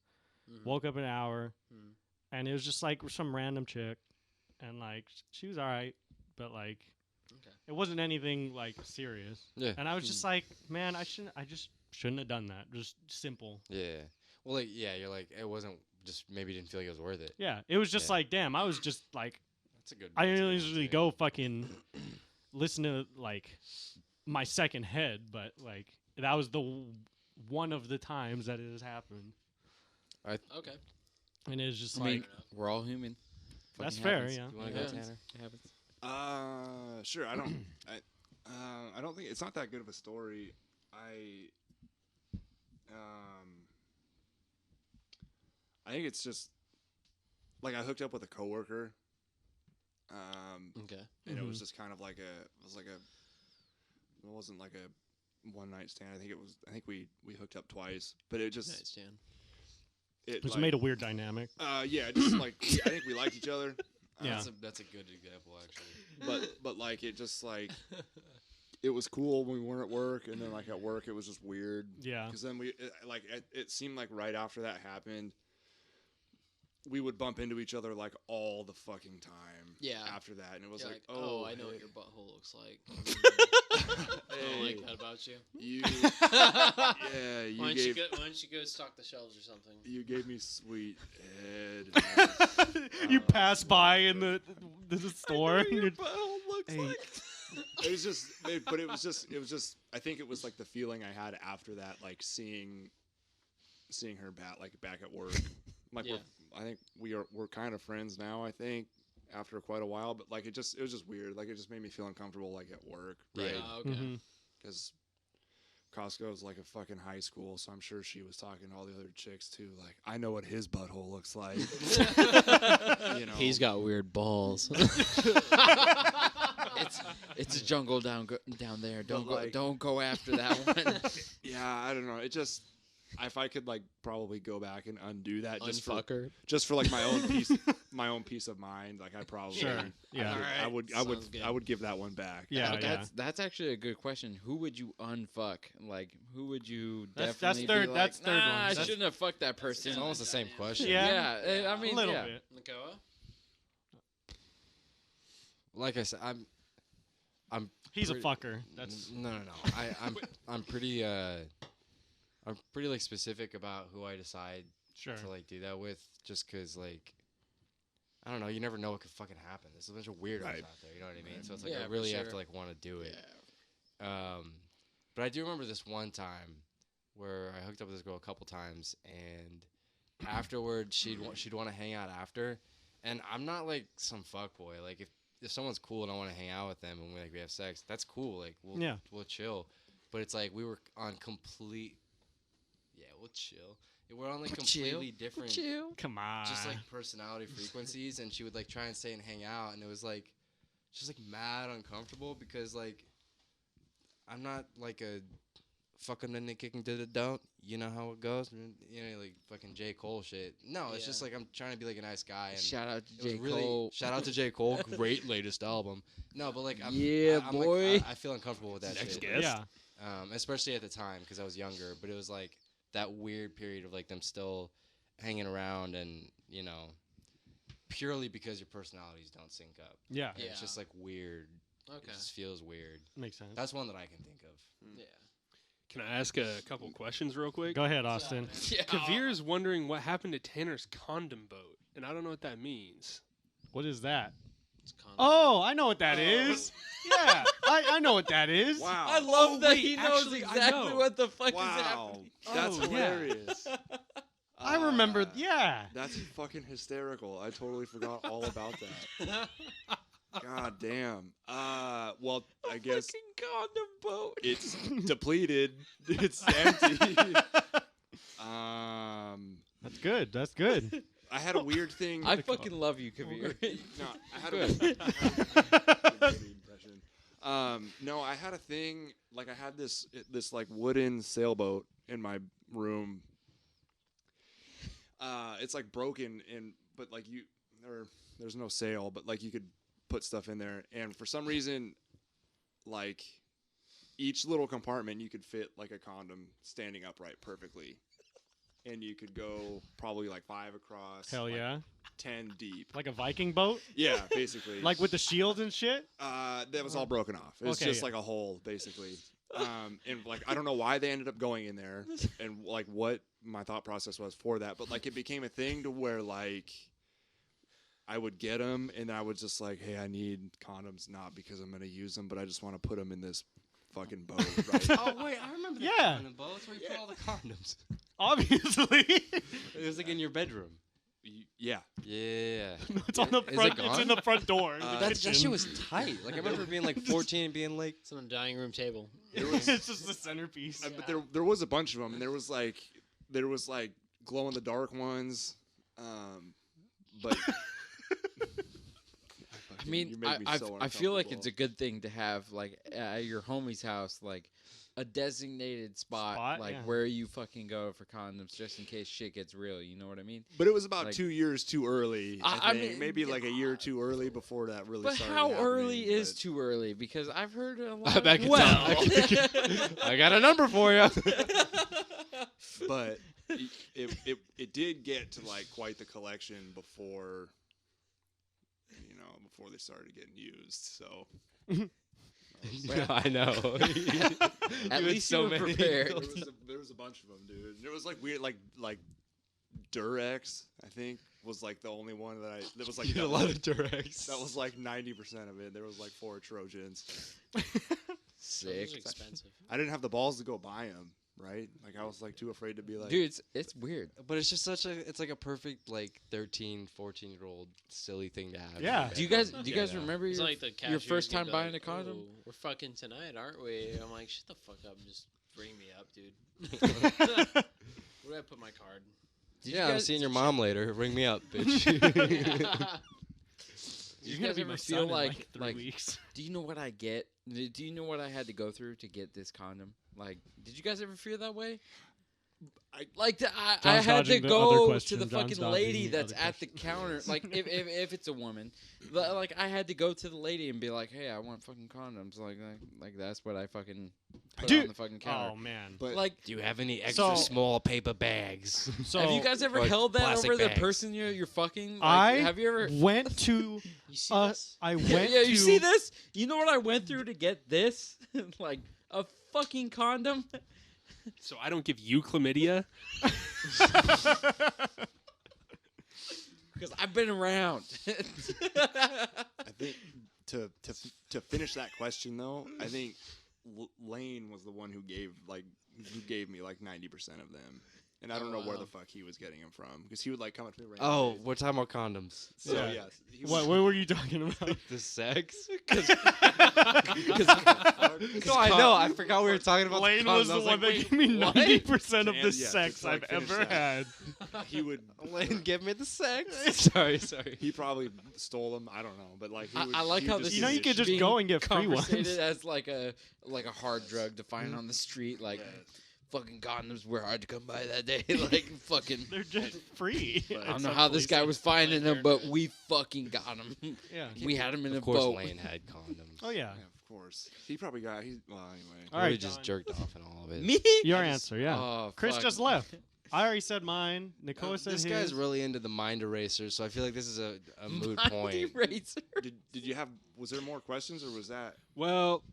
Mhm. Woke up an hour, Mhm. and it was just like some random chick. and like she was all right, but like Okay. it wasn't anything like serious. Yeah. And I was just like, man, I just shouldn't have done that. Just simple. Yeah. Well, like, yeah, you're like, it wasn't just maybe you didn't feel like it was worth it. Yeah, it was just Yeah. like, damn, I was just like, That's a good. I that's a good usually answer. go fucking listen to like my second head, but like that was one of the times that it has happened, Okay. and it's just I like mean, we're all human. that's Fucking fair, happens. yeah. You want to Yeah. go, Tanner? It happens. Sure. I don't. I don't think it's not that good of a story. I think it's just like I hooked up with a coworker. Okay. And it was Mhm. just kind of like it wasn't like a one night stand. I think we hooked up twice, but it just Nice, Jan. it It's like, made a weird dynamic. yeah, just like I think we liked each other. Yeah. That's a good example actually. But like it just like it was cool when we weren't at work, and then like at work it was just weird. Yeah. Because then it seemed like right after that happened, we would bump into each other like all the fucking time. Yeah. After that, and it was You're like, oh, I know hey, what your butthole looks like. I don't hey, like that about you. you, Why yeah, you don't gave why don't you go stock the shelves or something? you gave me sweet head. You pass by in the store. and you're- butthole looks Hey. It was just, but it was just. I think it was like the feeling I had after that, like seeing her back at work. Like Yeah. I think we're kind of friends now. I think after quite a while, but like it was just weird. Like it just made me feel uncomfortable, like at work, right? Yeah, okay. Mhm. Because Costco is like a fucking high school, so I'm sure she was talking to all the other chicks too. Like I know what his butthole looks like. You know, He's got weird balls. It's a jungle down there. like- Don't go after that one. yeah, I don't know. It just. If I could like probably go back and undo that Unfucker. just for like my own peace of mind, like I probably Sure. Yeah. I would I would Sounds good. I would give that one back. Yeah, But yeah. that's actually a good question. Who would you unfuck? Like, who would you That's definitely third- be like, that's third one. nah, I That's- shouldn't have fucked that person. It's almost the same question. Yeah. Yeah, I mean, a little yeah. bit. Nakoa? Like I said, I'm He's a pretty- fucker. That's no. I'm pretty like specific about who I decide sure. to like do that with, just because like I don't know, you never know what could fucking happen. There's a bunch of weirdos Right. out there, you know what I mean? So it's like Yeah, I for really have sure. to like want to do it. Yeah. But I do remember this one time where I hooked up with this girl a couple times, and afterwards she'd want to hang out after, and I'm not like some fuckboy. Like if someone's cool and I want to hang out with them and we have sex, that's cool. Like we'll chill. But it's like we were on complete. Yeah, we'll chill. We're on like completely different, Come on. just like personality frequencies, and she would like try and stay and hang out, and it was like just like mad uncomfortable because like I'm not like a fucking and then kicking to the don't. You know how it goes, you know, like fucking J. Cole shit. No, it's just Yeah. like I'm trying to be like a nice guy. And Shout out it to was J. really Cole. shout out to J. Cole, great latest album. No, but like I'm Yeah, I'm boy. Like, I feel uncomfortable with that Next shit. guest. yeah. Especially at the time because I was younger. But it was like that weird period of like them still hanging around, and you know, purely because your personalities don't sync up. Yeah. And It's just like weird. Okay. It just feels weird. Makes sense. That's one that I can think of. Yeah. Can I ask a couple questions real quick? Go ahead, Austin. Kavir is wondering what happened to Tanner's condom boat, and I don't know what that means. What is that? It's condom. Oh, I know what that is. Yeah, I know what that is. Wow. I love that wait, he knows actually, I exactly know. what the fuck is Wow. happening. That's Oh, yeah. hilarious. I remember. Uh, Yeah. That's fucking hysterical. I totally forgot all about that. God damn. Well, I guess Fucking condom boat. it's depleted. It's empty. That's good. That's good. I had a weird thing. I fucking love you, Kavir. No, I had Good. no, I had a thing. Like I had this like wooden sailboat in my room. It's like broken, but like there's no sail, but like you could put stuff in there, and for some reason, like each little compartment you could fit like a condom standing upright perfectly. and you could go probably like 5 across. Hell like yeah. 10 deep. Like a Viking boat? Yeah, basically. Like with the shields and shit? That was all broken off. It was Okay, just yeah. like a hole, basically. And like I don't know why they ended up going in there, and like what my thought process was for that, but like it became a thing to where like I would get them, and I was just like, hey, I need condoms, not because I'm gonna use them, but I just want to put them in this fucking boat. Right? Oh wait, I remember that. Yeah. Condom bowl. That's where you put all the condoms. Obviously. It was like in your bedroom. Yeah. Yeah. It's on the Is it front. It's gone? in the front door. the That kitchen. shit was tight. Like I remember being like 14 and being like, It's on the dining room table. it's just the centerpiece. But there was a bunch of them, and there was like glow in the dark ones, but I mean, you make me so I feel like it's a uncomfortable. good thing to have like at your homie's house, like a designated spot, like yeah. where you fucking go for condoms, just in case shit gets real. You know what I mean? But it was about Like- 2 years too early. I I think. mean, Maybe like a year too early before that really But started how happening, early is but- too early? Because I've heard a lot. Back in well, I got a number for you. But it did get to like quite the collection before they started getting used. So I know. At You had least you were prepared. there was a bunch of them, dude. And it was like weird, like Durex. I think was like the only one that was like You had a lot of Durex. That was like 90% of it. There was like 4 Trojans. Sick, Those are expensive. I didn't have the balls to go buy them. Right? Like I was like too afraid to be like, dude. It's weird. But it's just it's like a perfect like 13, 14-year-old silly thing to have. Yeah. Do you guys remember It's your, like the your cashiers first gonna time be buying like, a condom? "Oh, we're fucking tonight, aren't we? I'm like, shut the fuck up and just bring me up, dude. Where do I put my card? Did you Yeah, I'm guys- seeing your mom later. Ring me up, bitch. Do you You're gonna guys be ever my feel son in, like 3 weeks. do you know what I get? Do you know what I had to go through to get this condom? Like, did you guys ever feel that way? I John's had to dodging the other go to question. the John's fucking dodging lady the that's other at the counter. Like, if it's a woman, but, like I had to go to the lady and be like, "Hey, I want fucking condoms." Like that's what I fucking put Dude. on the fucking counter. Oh man. but Like, Do you have any extra So- small paper bags? So have you guys ever like held that plastic over bags. the person you're fucking? Like, I have you ever? went to You see this? I Yeah, went yeah, to you see this? You know what I went through to get this? Like a fucking condom. So I don't give you chlamydia. Because I've been around. I think to finish that question though, I think Lane was the one who gave me like 90% of them, and I don't know where the fuck he was getting them from because he would like come up to me. Oh, randomly. we're talking about condoms. So Yeah. yes, he what were you talking about? The sex? No, No, I know. I forgot we were talking about Lane the condoms. was the I was one like, that wait, gave me what? 90% of Yeah, the yeah, sex just, like, I've finish ever that. had. he would. Lane, give me the sex. sorry. He probably stole them. I don't know, but like he would, I like he how would this just You know, give you me could shit. just go and get free ones. conversated as like a hard drug to find on the street. Like fucking condoms were hard to come by that day. Like fucking. They're just free. But- I don't know how this guy was finding them, but we fucking got them. Yeah. We had them in a Of course, boat. Lane had condoms. Oh yeah. Yeah, of course. He probably got. Well, anyway. All Or he right, just John. jerked off and all of it. Me? Your I just- answer, yeah. Oh, Chris fuck. just left. I already said mine. Nicola said This his. guy's really into the mind eraser, so I feel like this is a moot Mind point. eraser. Did you have? Was there more questions or was that? Well,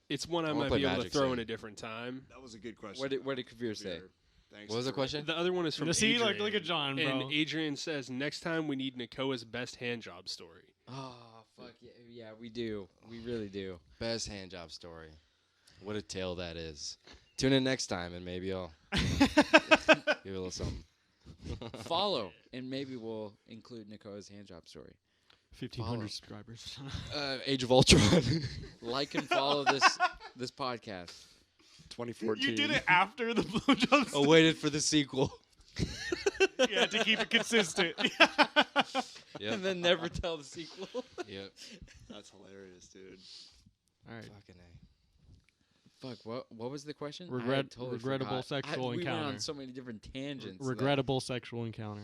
it's one I wanna might play be able to Magic throw Sim. in a different time. That was a good question. What did Kavir say? Thanks What was the for- question? The other one is from You see, Adrian. look at John, bro. And Adrian says, next time we need Nakoa's best hand job story. Oh fuck yeah, we do. We really do. Best hand job story. What a tale that is. Tune in next time and maybe I'll give it a little something. Follow and maybe we'll include Nico's hand job story. 1,500 subscribers. Age of Ultron. Like and follow this podcast. 2014. You did it after the blowjob. I waited for the sequel. Yeah, to keep it consistent. Yep. And then never tell the sequel. Yep. That's hilarious, dude. All right. Fucking A. Fuck, what was the question? I Regret- had totally regrettable forgot. sexual We went on encounter. so many different tangents. that- Regrettable sexual encounter.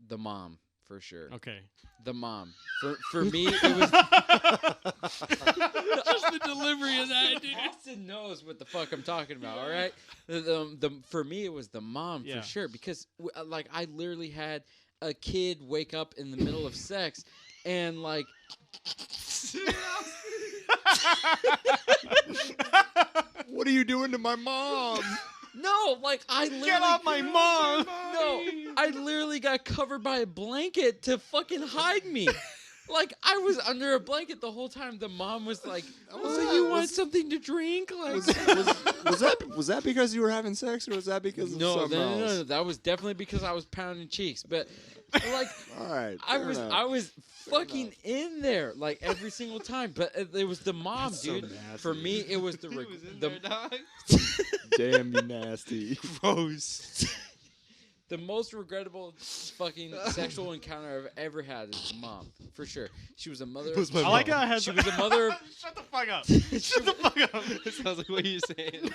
The mom, for sure. Okay. The mom. For me, it was. Just the delivery of that, dude. Austin knows what the fuck I'm talking about. All right. The for me, it was the mom Yeah. for sure because like I literally had a kid wake up in the middle of sex and like. What are you doing to my mom? No, like I literally Get off my mom! No, I literally got covered by a blanket to fucking hide me. Like I was under a blanket the whole time. The mom was like, "Oh, you want something to drink?" Like, Was that because you were having sex, or was that because of no, something no, else? that was definitely because I was pounding cheeks. But like, All right, I fair was enough. fucking in there like every single time. But it was the mom, That's so dude. nasty. For me, it was the dog. Damn you nasty. Gross. The most regrettable fucking sexual encounter I've ever had is the mom, for sure. She was a mother. I like how it has. She was a mother. Shut the fuck up. Shut the fuck up. It sounds like what you're saying.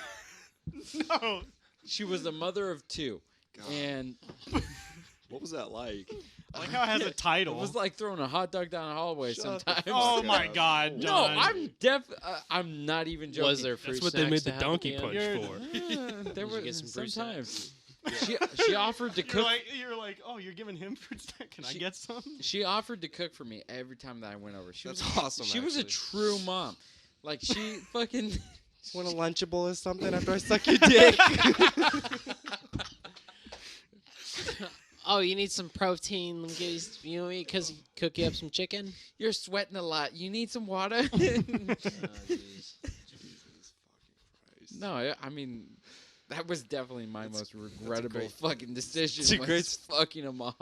No. She was a mother of two, God. and What was that like? I like how it has a title. it was like throwing a hot dog down a hallway Shut the sometimes. Oh fuck my up. god, No, John. I'm not even joking. Was there fruit That's what they made snacks the to have at donkey the end? punch You're- for. There Did were you get some fruit sometimes. She offered to You're cook. like, oh, you're giving him fruit snack. Can I She- get some? She offered to cook for me every time that I went over. She That's was awesome, She was a actually. true mom. Like she fucking. Want a Lunchable or something after I suck your dick? Oh, you need some protein. Let me get you know, because cook you up some chicken. You're sweating a lot. You need some water. No, I mean, that was definitely my most regrettable great- fucking decision. it's a was great fucking a mom.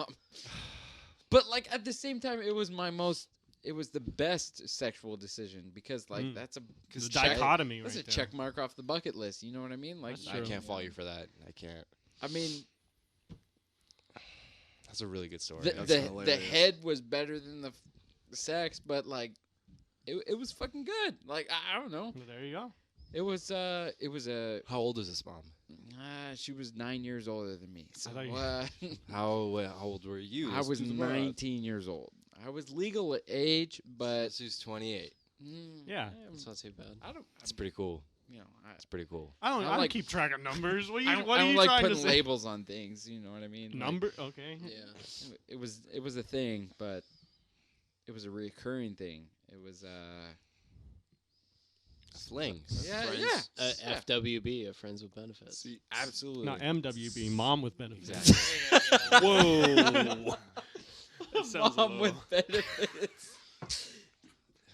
But like at the same time, it was my most. It was the best sexual decision because like that's a The check- dichotomy That's right a check mark off the bucket list. You know what I mean? Like That's I true. can't fault you for that. I can't. I mean, That's a really good story. the, That's the hilarious. head was better than the sex, but like, it was fucking good. Like I don't know. Well, there you go. It was a How old is this mom? she was 9 years older than me. So thought you- How old were you? I was Do the math. 19 years old. I was legal at age, but She's 28. Yeah. It's not too bad. I don't. It's pretty cool. You know, It's pretty cool. I don't. I I don't like- keep track of numbers. What are I you? don't, What I are don't you like trying to putting say? labels on things. You know what I mean? Like, Number. Okay. Yeah. it was a thing, but it was a recurring thing. It was Slings. yeah, Friends, yeah. FWB, Friends with Benefits. See, Absolutely. Not MWB. Mom with benefits. Exactly. Whoa. That sounds a Mom with little- benefits.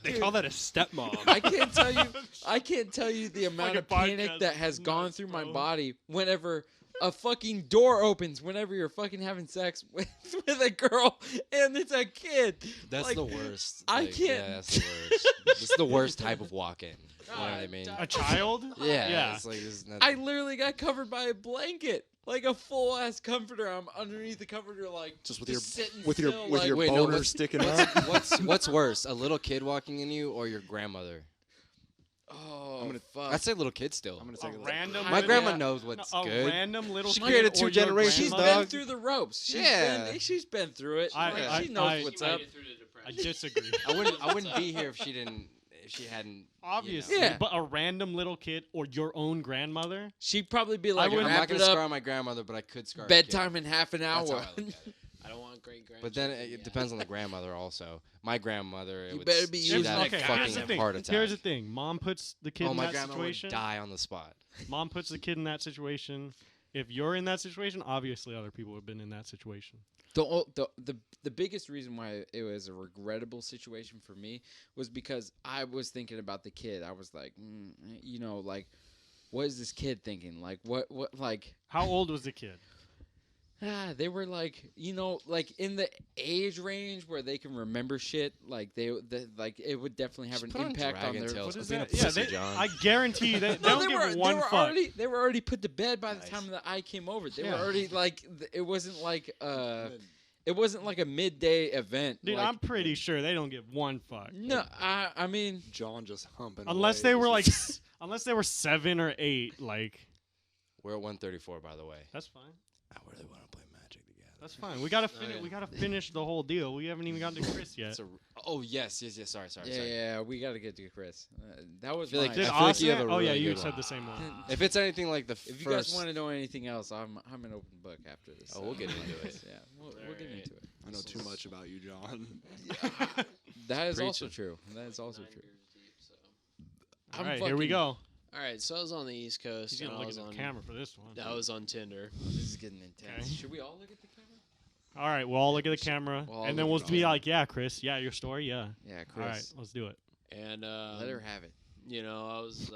They call that a stepmom. I can't tell you the amount fucking of panic podcast that has gone nuts, through my bro. body whenever a fucking door opens whenever you're fucking having sex with a girl and it's a kid. That's Like, the worst. I Like, can't- Yeah, that's the worst. It's the worst type of walk-in. You know what I mean? A child. Yeah. Yeah. It's like this is not, I literally got covered by a blanket, like a full ass comforter. I'm underneath the comforter, like just with your sitting with your still, with like, your wait, no, boner what's- sticking up. what's worse, a little kid walking in you or your grandmother? Oh, I'm gonna- fuck. I'd say little kid still. I'm gonna A take a look. random. My Yeah. grandma knows what's a good. random little. She kid created or two your generations, She's grandmother? been dog. through the ropes. Yeah. She's been through it. I- Like, I- she knows I- what's up. I disagree. I wouldn't be here if she hadn't. Obviously, Yeah. but a random little kid or your own grandmother. She'd probably be like, I'm wrap not gonna it up, scar my grandmother, but I could scar a kid. bedtime in half an That's how hour. I look at it. I don't want great grandchildren. But then it depends on the grandmother also. My grandmother, You would better be she'd using have that okay, a fucking here's the fucking thing. heart attack. Here's the thing. Mom puts the kid Oh, in my that grandma situation. would die on the spot. Mom puts the kid in that situation. If you're in that situation, obviously other people have been in that situation. The biggest reason why it was a regrettable situation for me was because I was thinking about the kid. I was like, you know, like, what is this kid thinking? Like, what, like, How old was the kid? they were like, you know, like in the age range where they can remember shit. Like like it would definitely have Just an put on impact on Dragon their. Tales. What is Being a that? Yeah, pussy, John. I guarantee they No, don't give they one were fuck. already put to bed by the Nice. time that I came over. They Yeah. were already like it wasn't like a midday event. Dude, like, I'm pretty sure they don't give one fuck. no, I mean, John just humping. Unless away. they were like, unless they were 7 or 8, like We're at 134, by the way. that's fine. I really want to play Magic together. That's fine. We gotta Okay. we gotta finish the whole deal. We haven't even gotten to Chris yet. Oh yes. Sorry. Yeah, we got to get to Chris. That was feel like- mine. Did I feel like Austin? you have a Oh yeah, really you good said one. the same one. If it's anything like the If you first, guys want to know anything else, I'm an open book after this. Oh, we'll get into it. Yeah, we'll get into it. I know too much about you, John. That is Preach also it. true. That is also 9 true. beers deep, so. All I'm right, here we fucking- go. All right, so I was on the East Coast. He's and gonna I look at was the on, camera for this one. I was on Tinder. This is getting intense. Okay. Should we all look at the camera? All right, we'll all look at the camera, We'll all and then look we'll at be the like, "Yeah, Chris. Yeah, your story. Yeah. Yeah, All right, Chris. let's do it." And Let her have it. you know, I was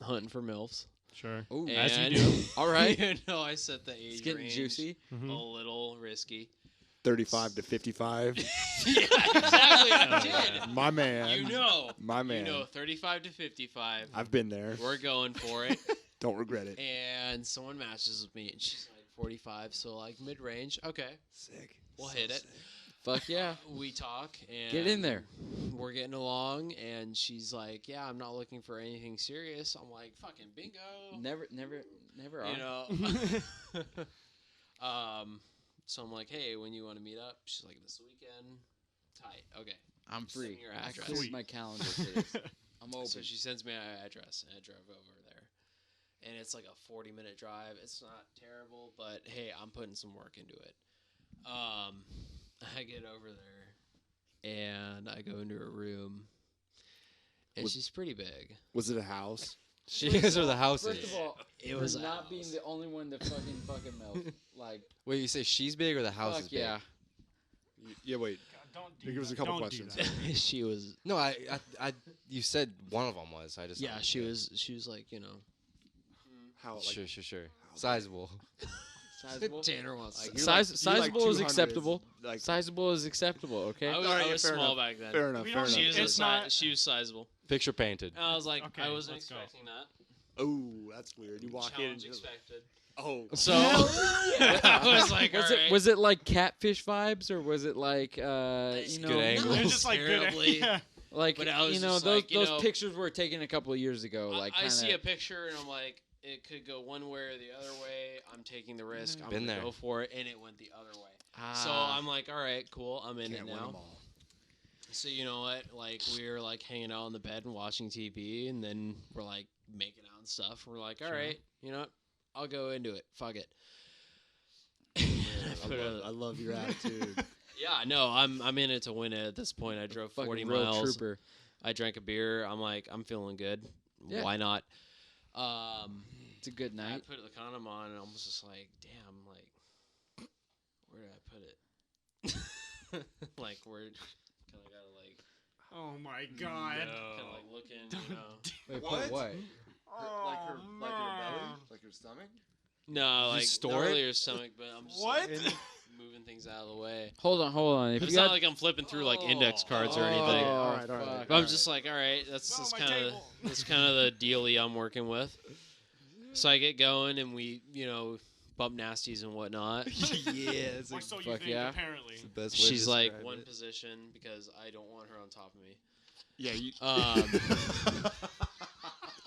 hunting for milfs. Sure. Ooh, As you And- do. all right. you know, I set the age It's getting range juicy. Mhm. a little risky. 35 to 55. Yeah, exactly. I did. My man. You know, My man. you know, 35 to 55. I've been there. We're going for it. Don't regret it. And someone matches with me, and she's like 45, so like mid range. Okay, Sick. we'll hit it. Fuck yeah. We talk and Get in there. We're getting along, and she's like, "Yeah, I'm not looking for anything serious." I'm like, "Fucking bingo." Never are. You know. So I'm like, "Hey, when you want to meet up?" She's like, "This weekend." Tight. Okay. I'm Send free. your I address. cleared Sweet. my calendar for this. I'm open. So she sends me an address, and I drove over there. And it's like a 40-minute drive. It's not terrible, but hey, I'm putting some work into it. I get over there, and I go into her room, and Was- she's pretty big. Was it a house? she is or the house First is. of all, It was for a not house. being the only one to fucking milk. Like, Wait, you say she's big or the house fuck is big? yeah. Yeah, wait. Don't Give us a couple Don't do questions. that. She was. No, I, you said one of them was. I just. Yeah, she was. She was like, you know. How? Like, Sure. Sizable. Sizable. Tanner wants. Like, to- you're like- Sizable you're like is 200s, acceptable. Like, Sizable is acceptable. Okay. I was, Alright, I yeah, was fair small enough. back then. fair enough. We Fair don't enough. She was. It's not- She was sizable. Picture painted. I was like, Okay, I wasn't let's go. expecting that. Oh, that's weird. You walk in and Challenge just. expected. Oh. So I was like, was alright. was it like catfish vibes or was it like you Good know angle. It's just like good. Terribly. Yeah. like But I was you know just those like, you those know- pictures were taken a couple of years ago. Like I see kinda- a picture and I'm like, it could go one way or the other way. I'm taking the risk. I'm Been gonna there. go for it, and it went the other way. So Ah. I'm like, all right, cool. I'm in Can't it win 'em now. all. So you know what? Like we were like hanging out on the bed and watching TV, and then we're like making out and stuff. We're like, all Sure. right, you know what? I'll go into it. Fuck it. I love your attitude. Yeah, no, I'm in it to win it. At this point, I drove fucking 40 road miles. trooper. I drank a beer. I'm like, I'm feeling good. Yeah. Why not? It's a good I night. put the condom on, and I was just like, damn, like, where did I put it? Like, where kind of gotta like, Oh my god. kind of like looking, you know. Wait, What? put what? Like her belly? Like her stomach? No, like store not it? really your stomach, but I'm just What? like, moving things out of the way. Hold on. If It's you not got like I'm flipping through like index cards or Oh, anything. all right. fuck. But I'm just like, all right, that's No, just my kind of table. that's kind of the dealie I'm working with. So I get going, and we, you know, bump nasties and whatnot. It's Or so you fuck think, yeah. apparently. the best way to She's like describe one it. position because I don't want her on top of me. Yeah, you.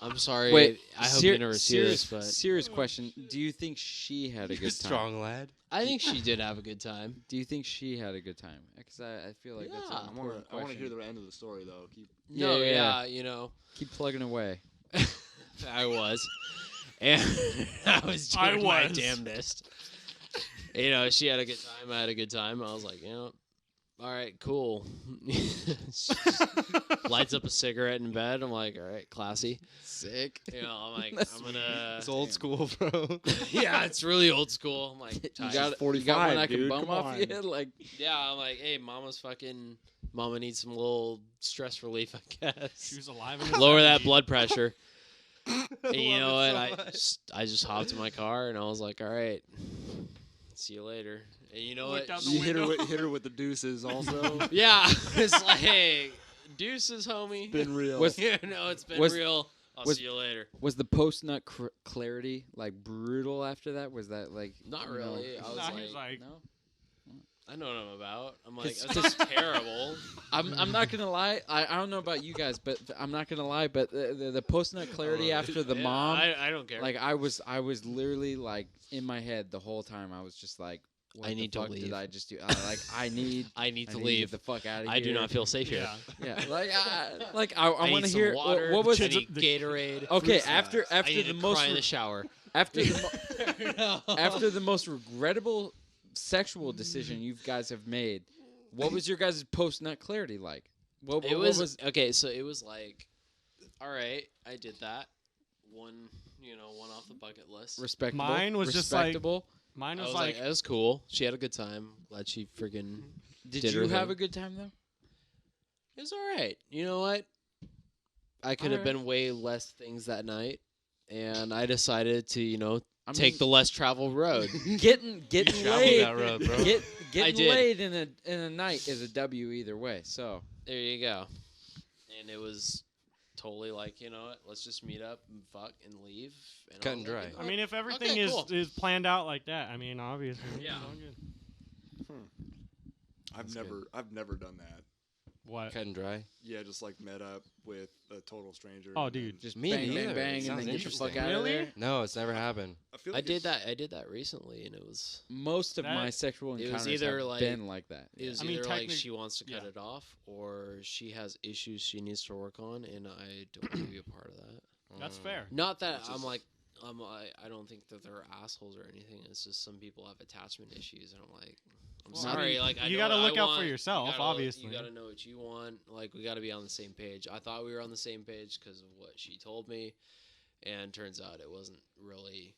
I'm sorry. Wait, I hope you never see serious, this, but serious question. Do you think she had a You good time? strong lad. I think she did have a good time. Do you think she had a good time? Because I feel like that's Yeah. an I important want to question. hear the end of the story though. Keep. No, Yeah. yeah, you know, Keep plugging away. I was, and I was I doing my was. damnedest. You know, she had a good time. I had a good time. I was like, you know, all right, cool. Lights up a cigarette in bed. I'm like, all right, classy. Sick. You know, I'm like, That's I'm gonna. It's old school, bro. Yeah, it's really old school. I'm like, You tight. got, you got 45, one I can dude, bum come off on. you? Like, Yeah, I'm like, hey, mama needs some little stress relief, I She guess. was alive. In the Lower that 70s. blood pressure. And you know Love what? it so much. I just hopped in my car and I was like, all right, see you later. And you know Looked what? out the You window. hit her with the deuces also. Yeah, it's like, hey, deuces, homie. Been real. Was- You know, it's been was- real. I'll was- see you later. was the post-nut clarity like brutal after that? Was that like Not you know- really. I was Nah, he was like, like, No. I know what I'm about. I'm like, 'Cause- that's terrible. I'm not gonna lie. I don't know about you guys, but I'm not gonna lie. But the post-nut clarity after the Yeah, mom, I don't care. like I was literally like in my head the whole time. I was just like, I need the to fuck leave. Did I just do? I need. I need I to need leave. get the fuck out of here. I do not feel safe here. Yeah. Yeah, like I I want need to some hear water. what was I it? need Gatorade. Okay, fruit after snacks. I after need the to most cry in the shower. after after the most regrettable sexual decision you guys have made, what was your guys' post nut clarity like? What It what was okay. So it was like, all right, I did that. One off the bucket list. respectable? Mine was just like- respectable. Mine I was was like, that was cool. She had a good time. Glad she friggin'. Did did you her have thing. a good time though? It was all right. You know what? I could have Alright. been way less things that night, and I decided to I take mean, the less traveled road. getting Travel laid. that road, bro. Getting did. laid in a night is a W either way. So There you go. And it was totally like, you know what? Let's just meet up and fuck and leave. And Cut I and was like, dry. you know I what? mean, if everything Okay, is cool. is planned out like that, I mean, obviously. Yeah. it's all good. That's I've never done that. What? Cut and dry. Yeah, just like met up with a total stranger. Oh, and then- dude. just Me bang, neither. bang, bang, and Sounds then get the fuck interesting. out of Really? there. No, it's never happened. I feel I like did it's- that. I did that recently, and it was Most of That- my sexual it was encounters either have like- been like that. it was I mean, either like technic- she wants to cut yeah. it off, or she has issues she needs to work on, and I don't want to be a part of that. That's fair. Not that Which I'm is- like, I don't think that they're assholes or anything. It's just some people have attachment issues, and I'm like, I'm Well, sorry. I mean, I you know gotta what look I out for want. yourself, You gotta obviously. You gotta know what you want. Like, we gotta be on the same page. I thought we were on the same page because of what she told me, and turns out it wasn't really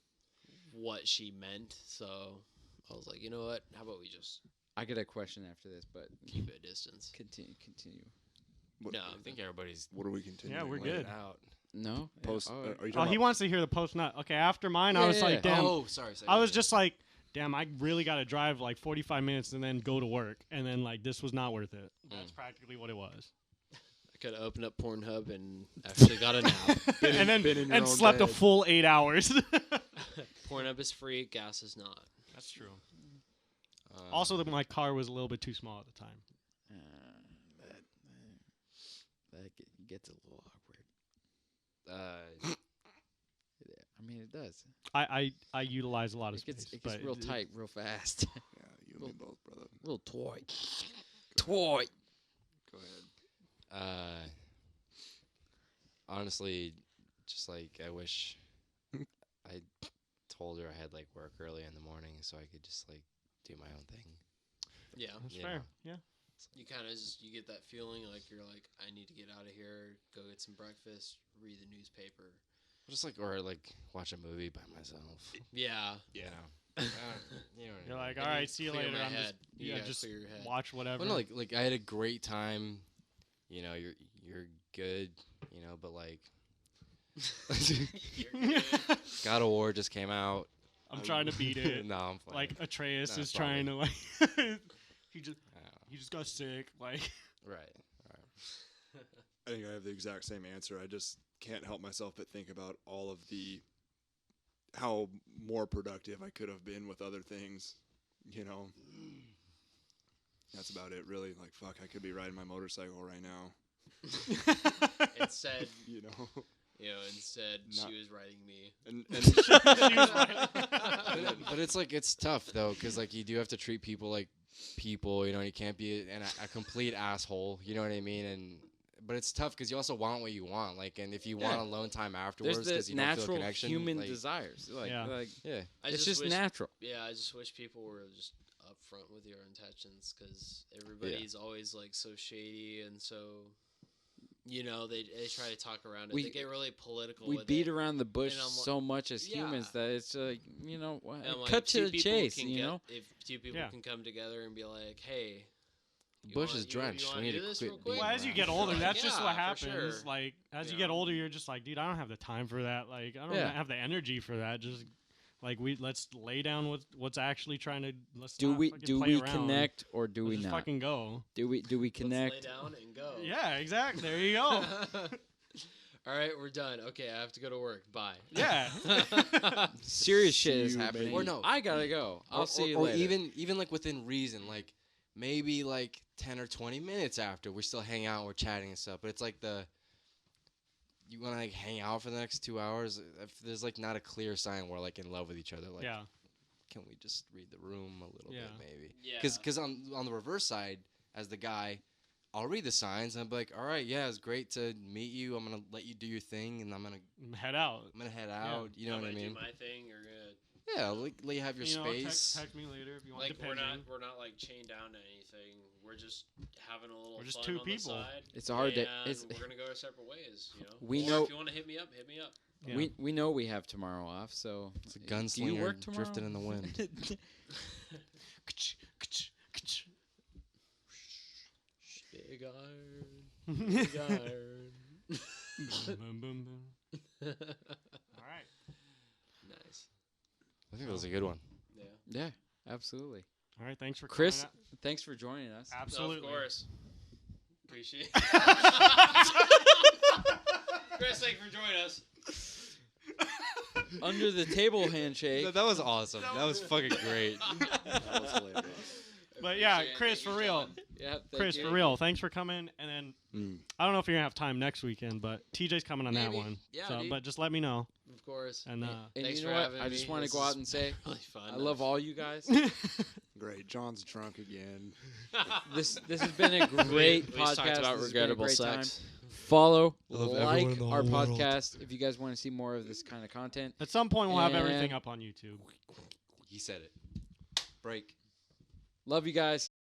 what she meant. So I was like, you know what? How about we just I get a question after this, but keep it a distance? continue. What, No, I think everybody's what are we continuing? Yeah, we're with? good. out. No. Post. Yeah, Are alright. you Oh, talking he about- wants to hear the post nut. Okay, after mine, I Yeah, was yeah, like, yeah. damn. Oh, sorry. I was just like, damn, I really got to drive like 45 minutes and then go to work. And then, like, this was not worth it. That's practically what it was. I could have opened up Pornhub and actually got a nap. and then been in your and own slept a bed. full 8 hours. Pornhub is free. Gas is not. That's true. Also, my car was a little bit too small at the time. That gets a little awkward. Uh, I mean, it does. I utilize a lot of It gets space. it gets but real tight, real fast. Yeah, you and me both, brother. Real toy. Toy. Go ahead. honestly, just like I wish I told her I had like work early in the morning so I could just like do my own thing. Yeah. That's you fair. know. Yeah. You kind of just you get that feeling like you're like I need to get out of here, go get some breakfast, read the newspaper. Just like or like watch a movie by myself. Yeah. You know. You know what I You're mean. like, And all you right, see you clear later. my I'm just head. You yeah, gotta just clear your head. watch whatever. Well, no, like I had a great time. You know, you're good. You know, but like God of War just came out. I'm trying to beat it. No, I'm playing. Like Atreus Nah, is trying to like he just got sick. Like right. I think I have the exact same answer. I just can't help myself but think about all of the how more productive I could have been with other things. You know, that's about it. Really, like fuck, I could be riding my motorcycle right now. Instead, You know, instead Not- she was writing me. But it's like it's tough though, because like you do have to treat people like people. You know, you can't be a complete asshole. You know what I mean? But it's tough because you also want what you want. Like, and if you want Yeah. alone time afterwards There's because the you don't feel a natural connection, human like, desires. Like, Yeah. yeah. I it's just wish, natural. Yeah, I just wish people were just upfront with your intentions because everybody's always like so shady and so. They try to talk around it. We- They get really political. We with beat it. around the bush And I'm like- so much as humans Yeah. that it's like, And I'm like, cut if to two the people chase, can you get- know? If two people Yeah. can come together and be like, "Hey, The you bush wanna- is drenched. You, we need do to this quit real quick? beating well, as you around. get older, Like, that's just yeah, what for happens. sure. Like as you Yeah. get older, you're just like, dude, I don't have the time for that. Like I don't Yeah. have the energy for that. Just like let's lay down what's actually trying to. Let's Do not we fucking do play we around. connect or do Let's we just not? fucking go. Do we Let's lay connect? down and go. Yeah, exactly. There you go. All right, we're done. Okay, I have to go to work. Bye. Yeah. Serious shit See is you, happening. mate. Or no. I gotta go. I'll see you or later. even like within reason, like maybe like 10 or 20 minutes after we're still hanging out, we're chatting and stuff. But it's like you want to like hang out for the next 2 hours. If there's like not a clear sign we're like in love with each other, like Yeah. can we just read the room a little Yeah. bit, maybe? Yeah. Because on the reverse side, as the guy, I'll read the signs and I'll be like, all right, yeah, it's great to meet you. I'm gonna let you do your thing, and I'm gonna Head out. head out. You know I'm what I gonna mean? do my thing. You're good. Yeah, let you have your You know, space. text me later if you want. Like we're depending. not like chained down to anything. We're just having a little. We're just fun two on people. The side, It's our day. and It's we're gonna go our separate ways. You know. We Or know- If you want to hit me up, hit me up. Yeah. we know we have tomorrow off, so It's a do you gunslinger work tomorrow? drifting in the wind. Big iron. Big iron. Boom, boom, boom. All right. Nice. I think that was a good one. Yeah. Yeah, absolutely. All right. Thanks for Chris, coming thanks for joining us. out. Absolutely. Of course. Appreciate. Chris, thank you for joining us. Under the table handshake. That was awesome. That was fucking great. That was hilarious. But yeah, Appreciate it. Chris, Thank for you, real. gentlemen. Yeah, thank Chris, you. for real. Thanks for coming. And then I don't know if you're gonna have time next weekend, but TJ's coming on that Maybe. one. Yeah, So, dude. but just let me know. Of course. And And Thanks you for know what? having I just me. want to This go out has and say really fun. I love all you guys. Great. John's drunk again. This has been a great We just talked podcast. about This has been a regrettable great sex. time. Follow, I love like everyone in the our whole world. podcast if you guys want to see more of this kind of content. At some point, we'll have everything And- up on YouTube. He said it. Break. Love you guys.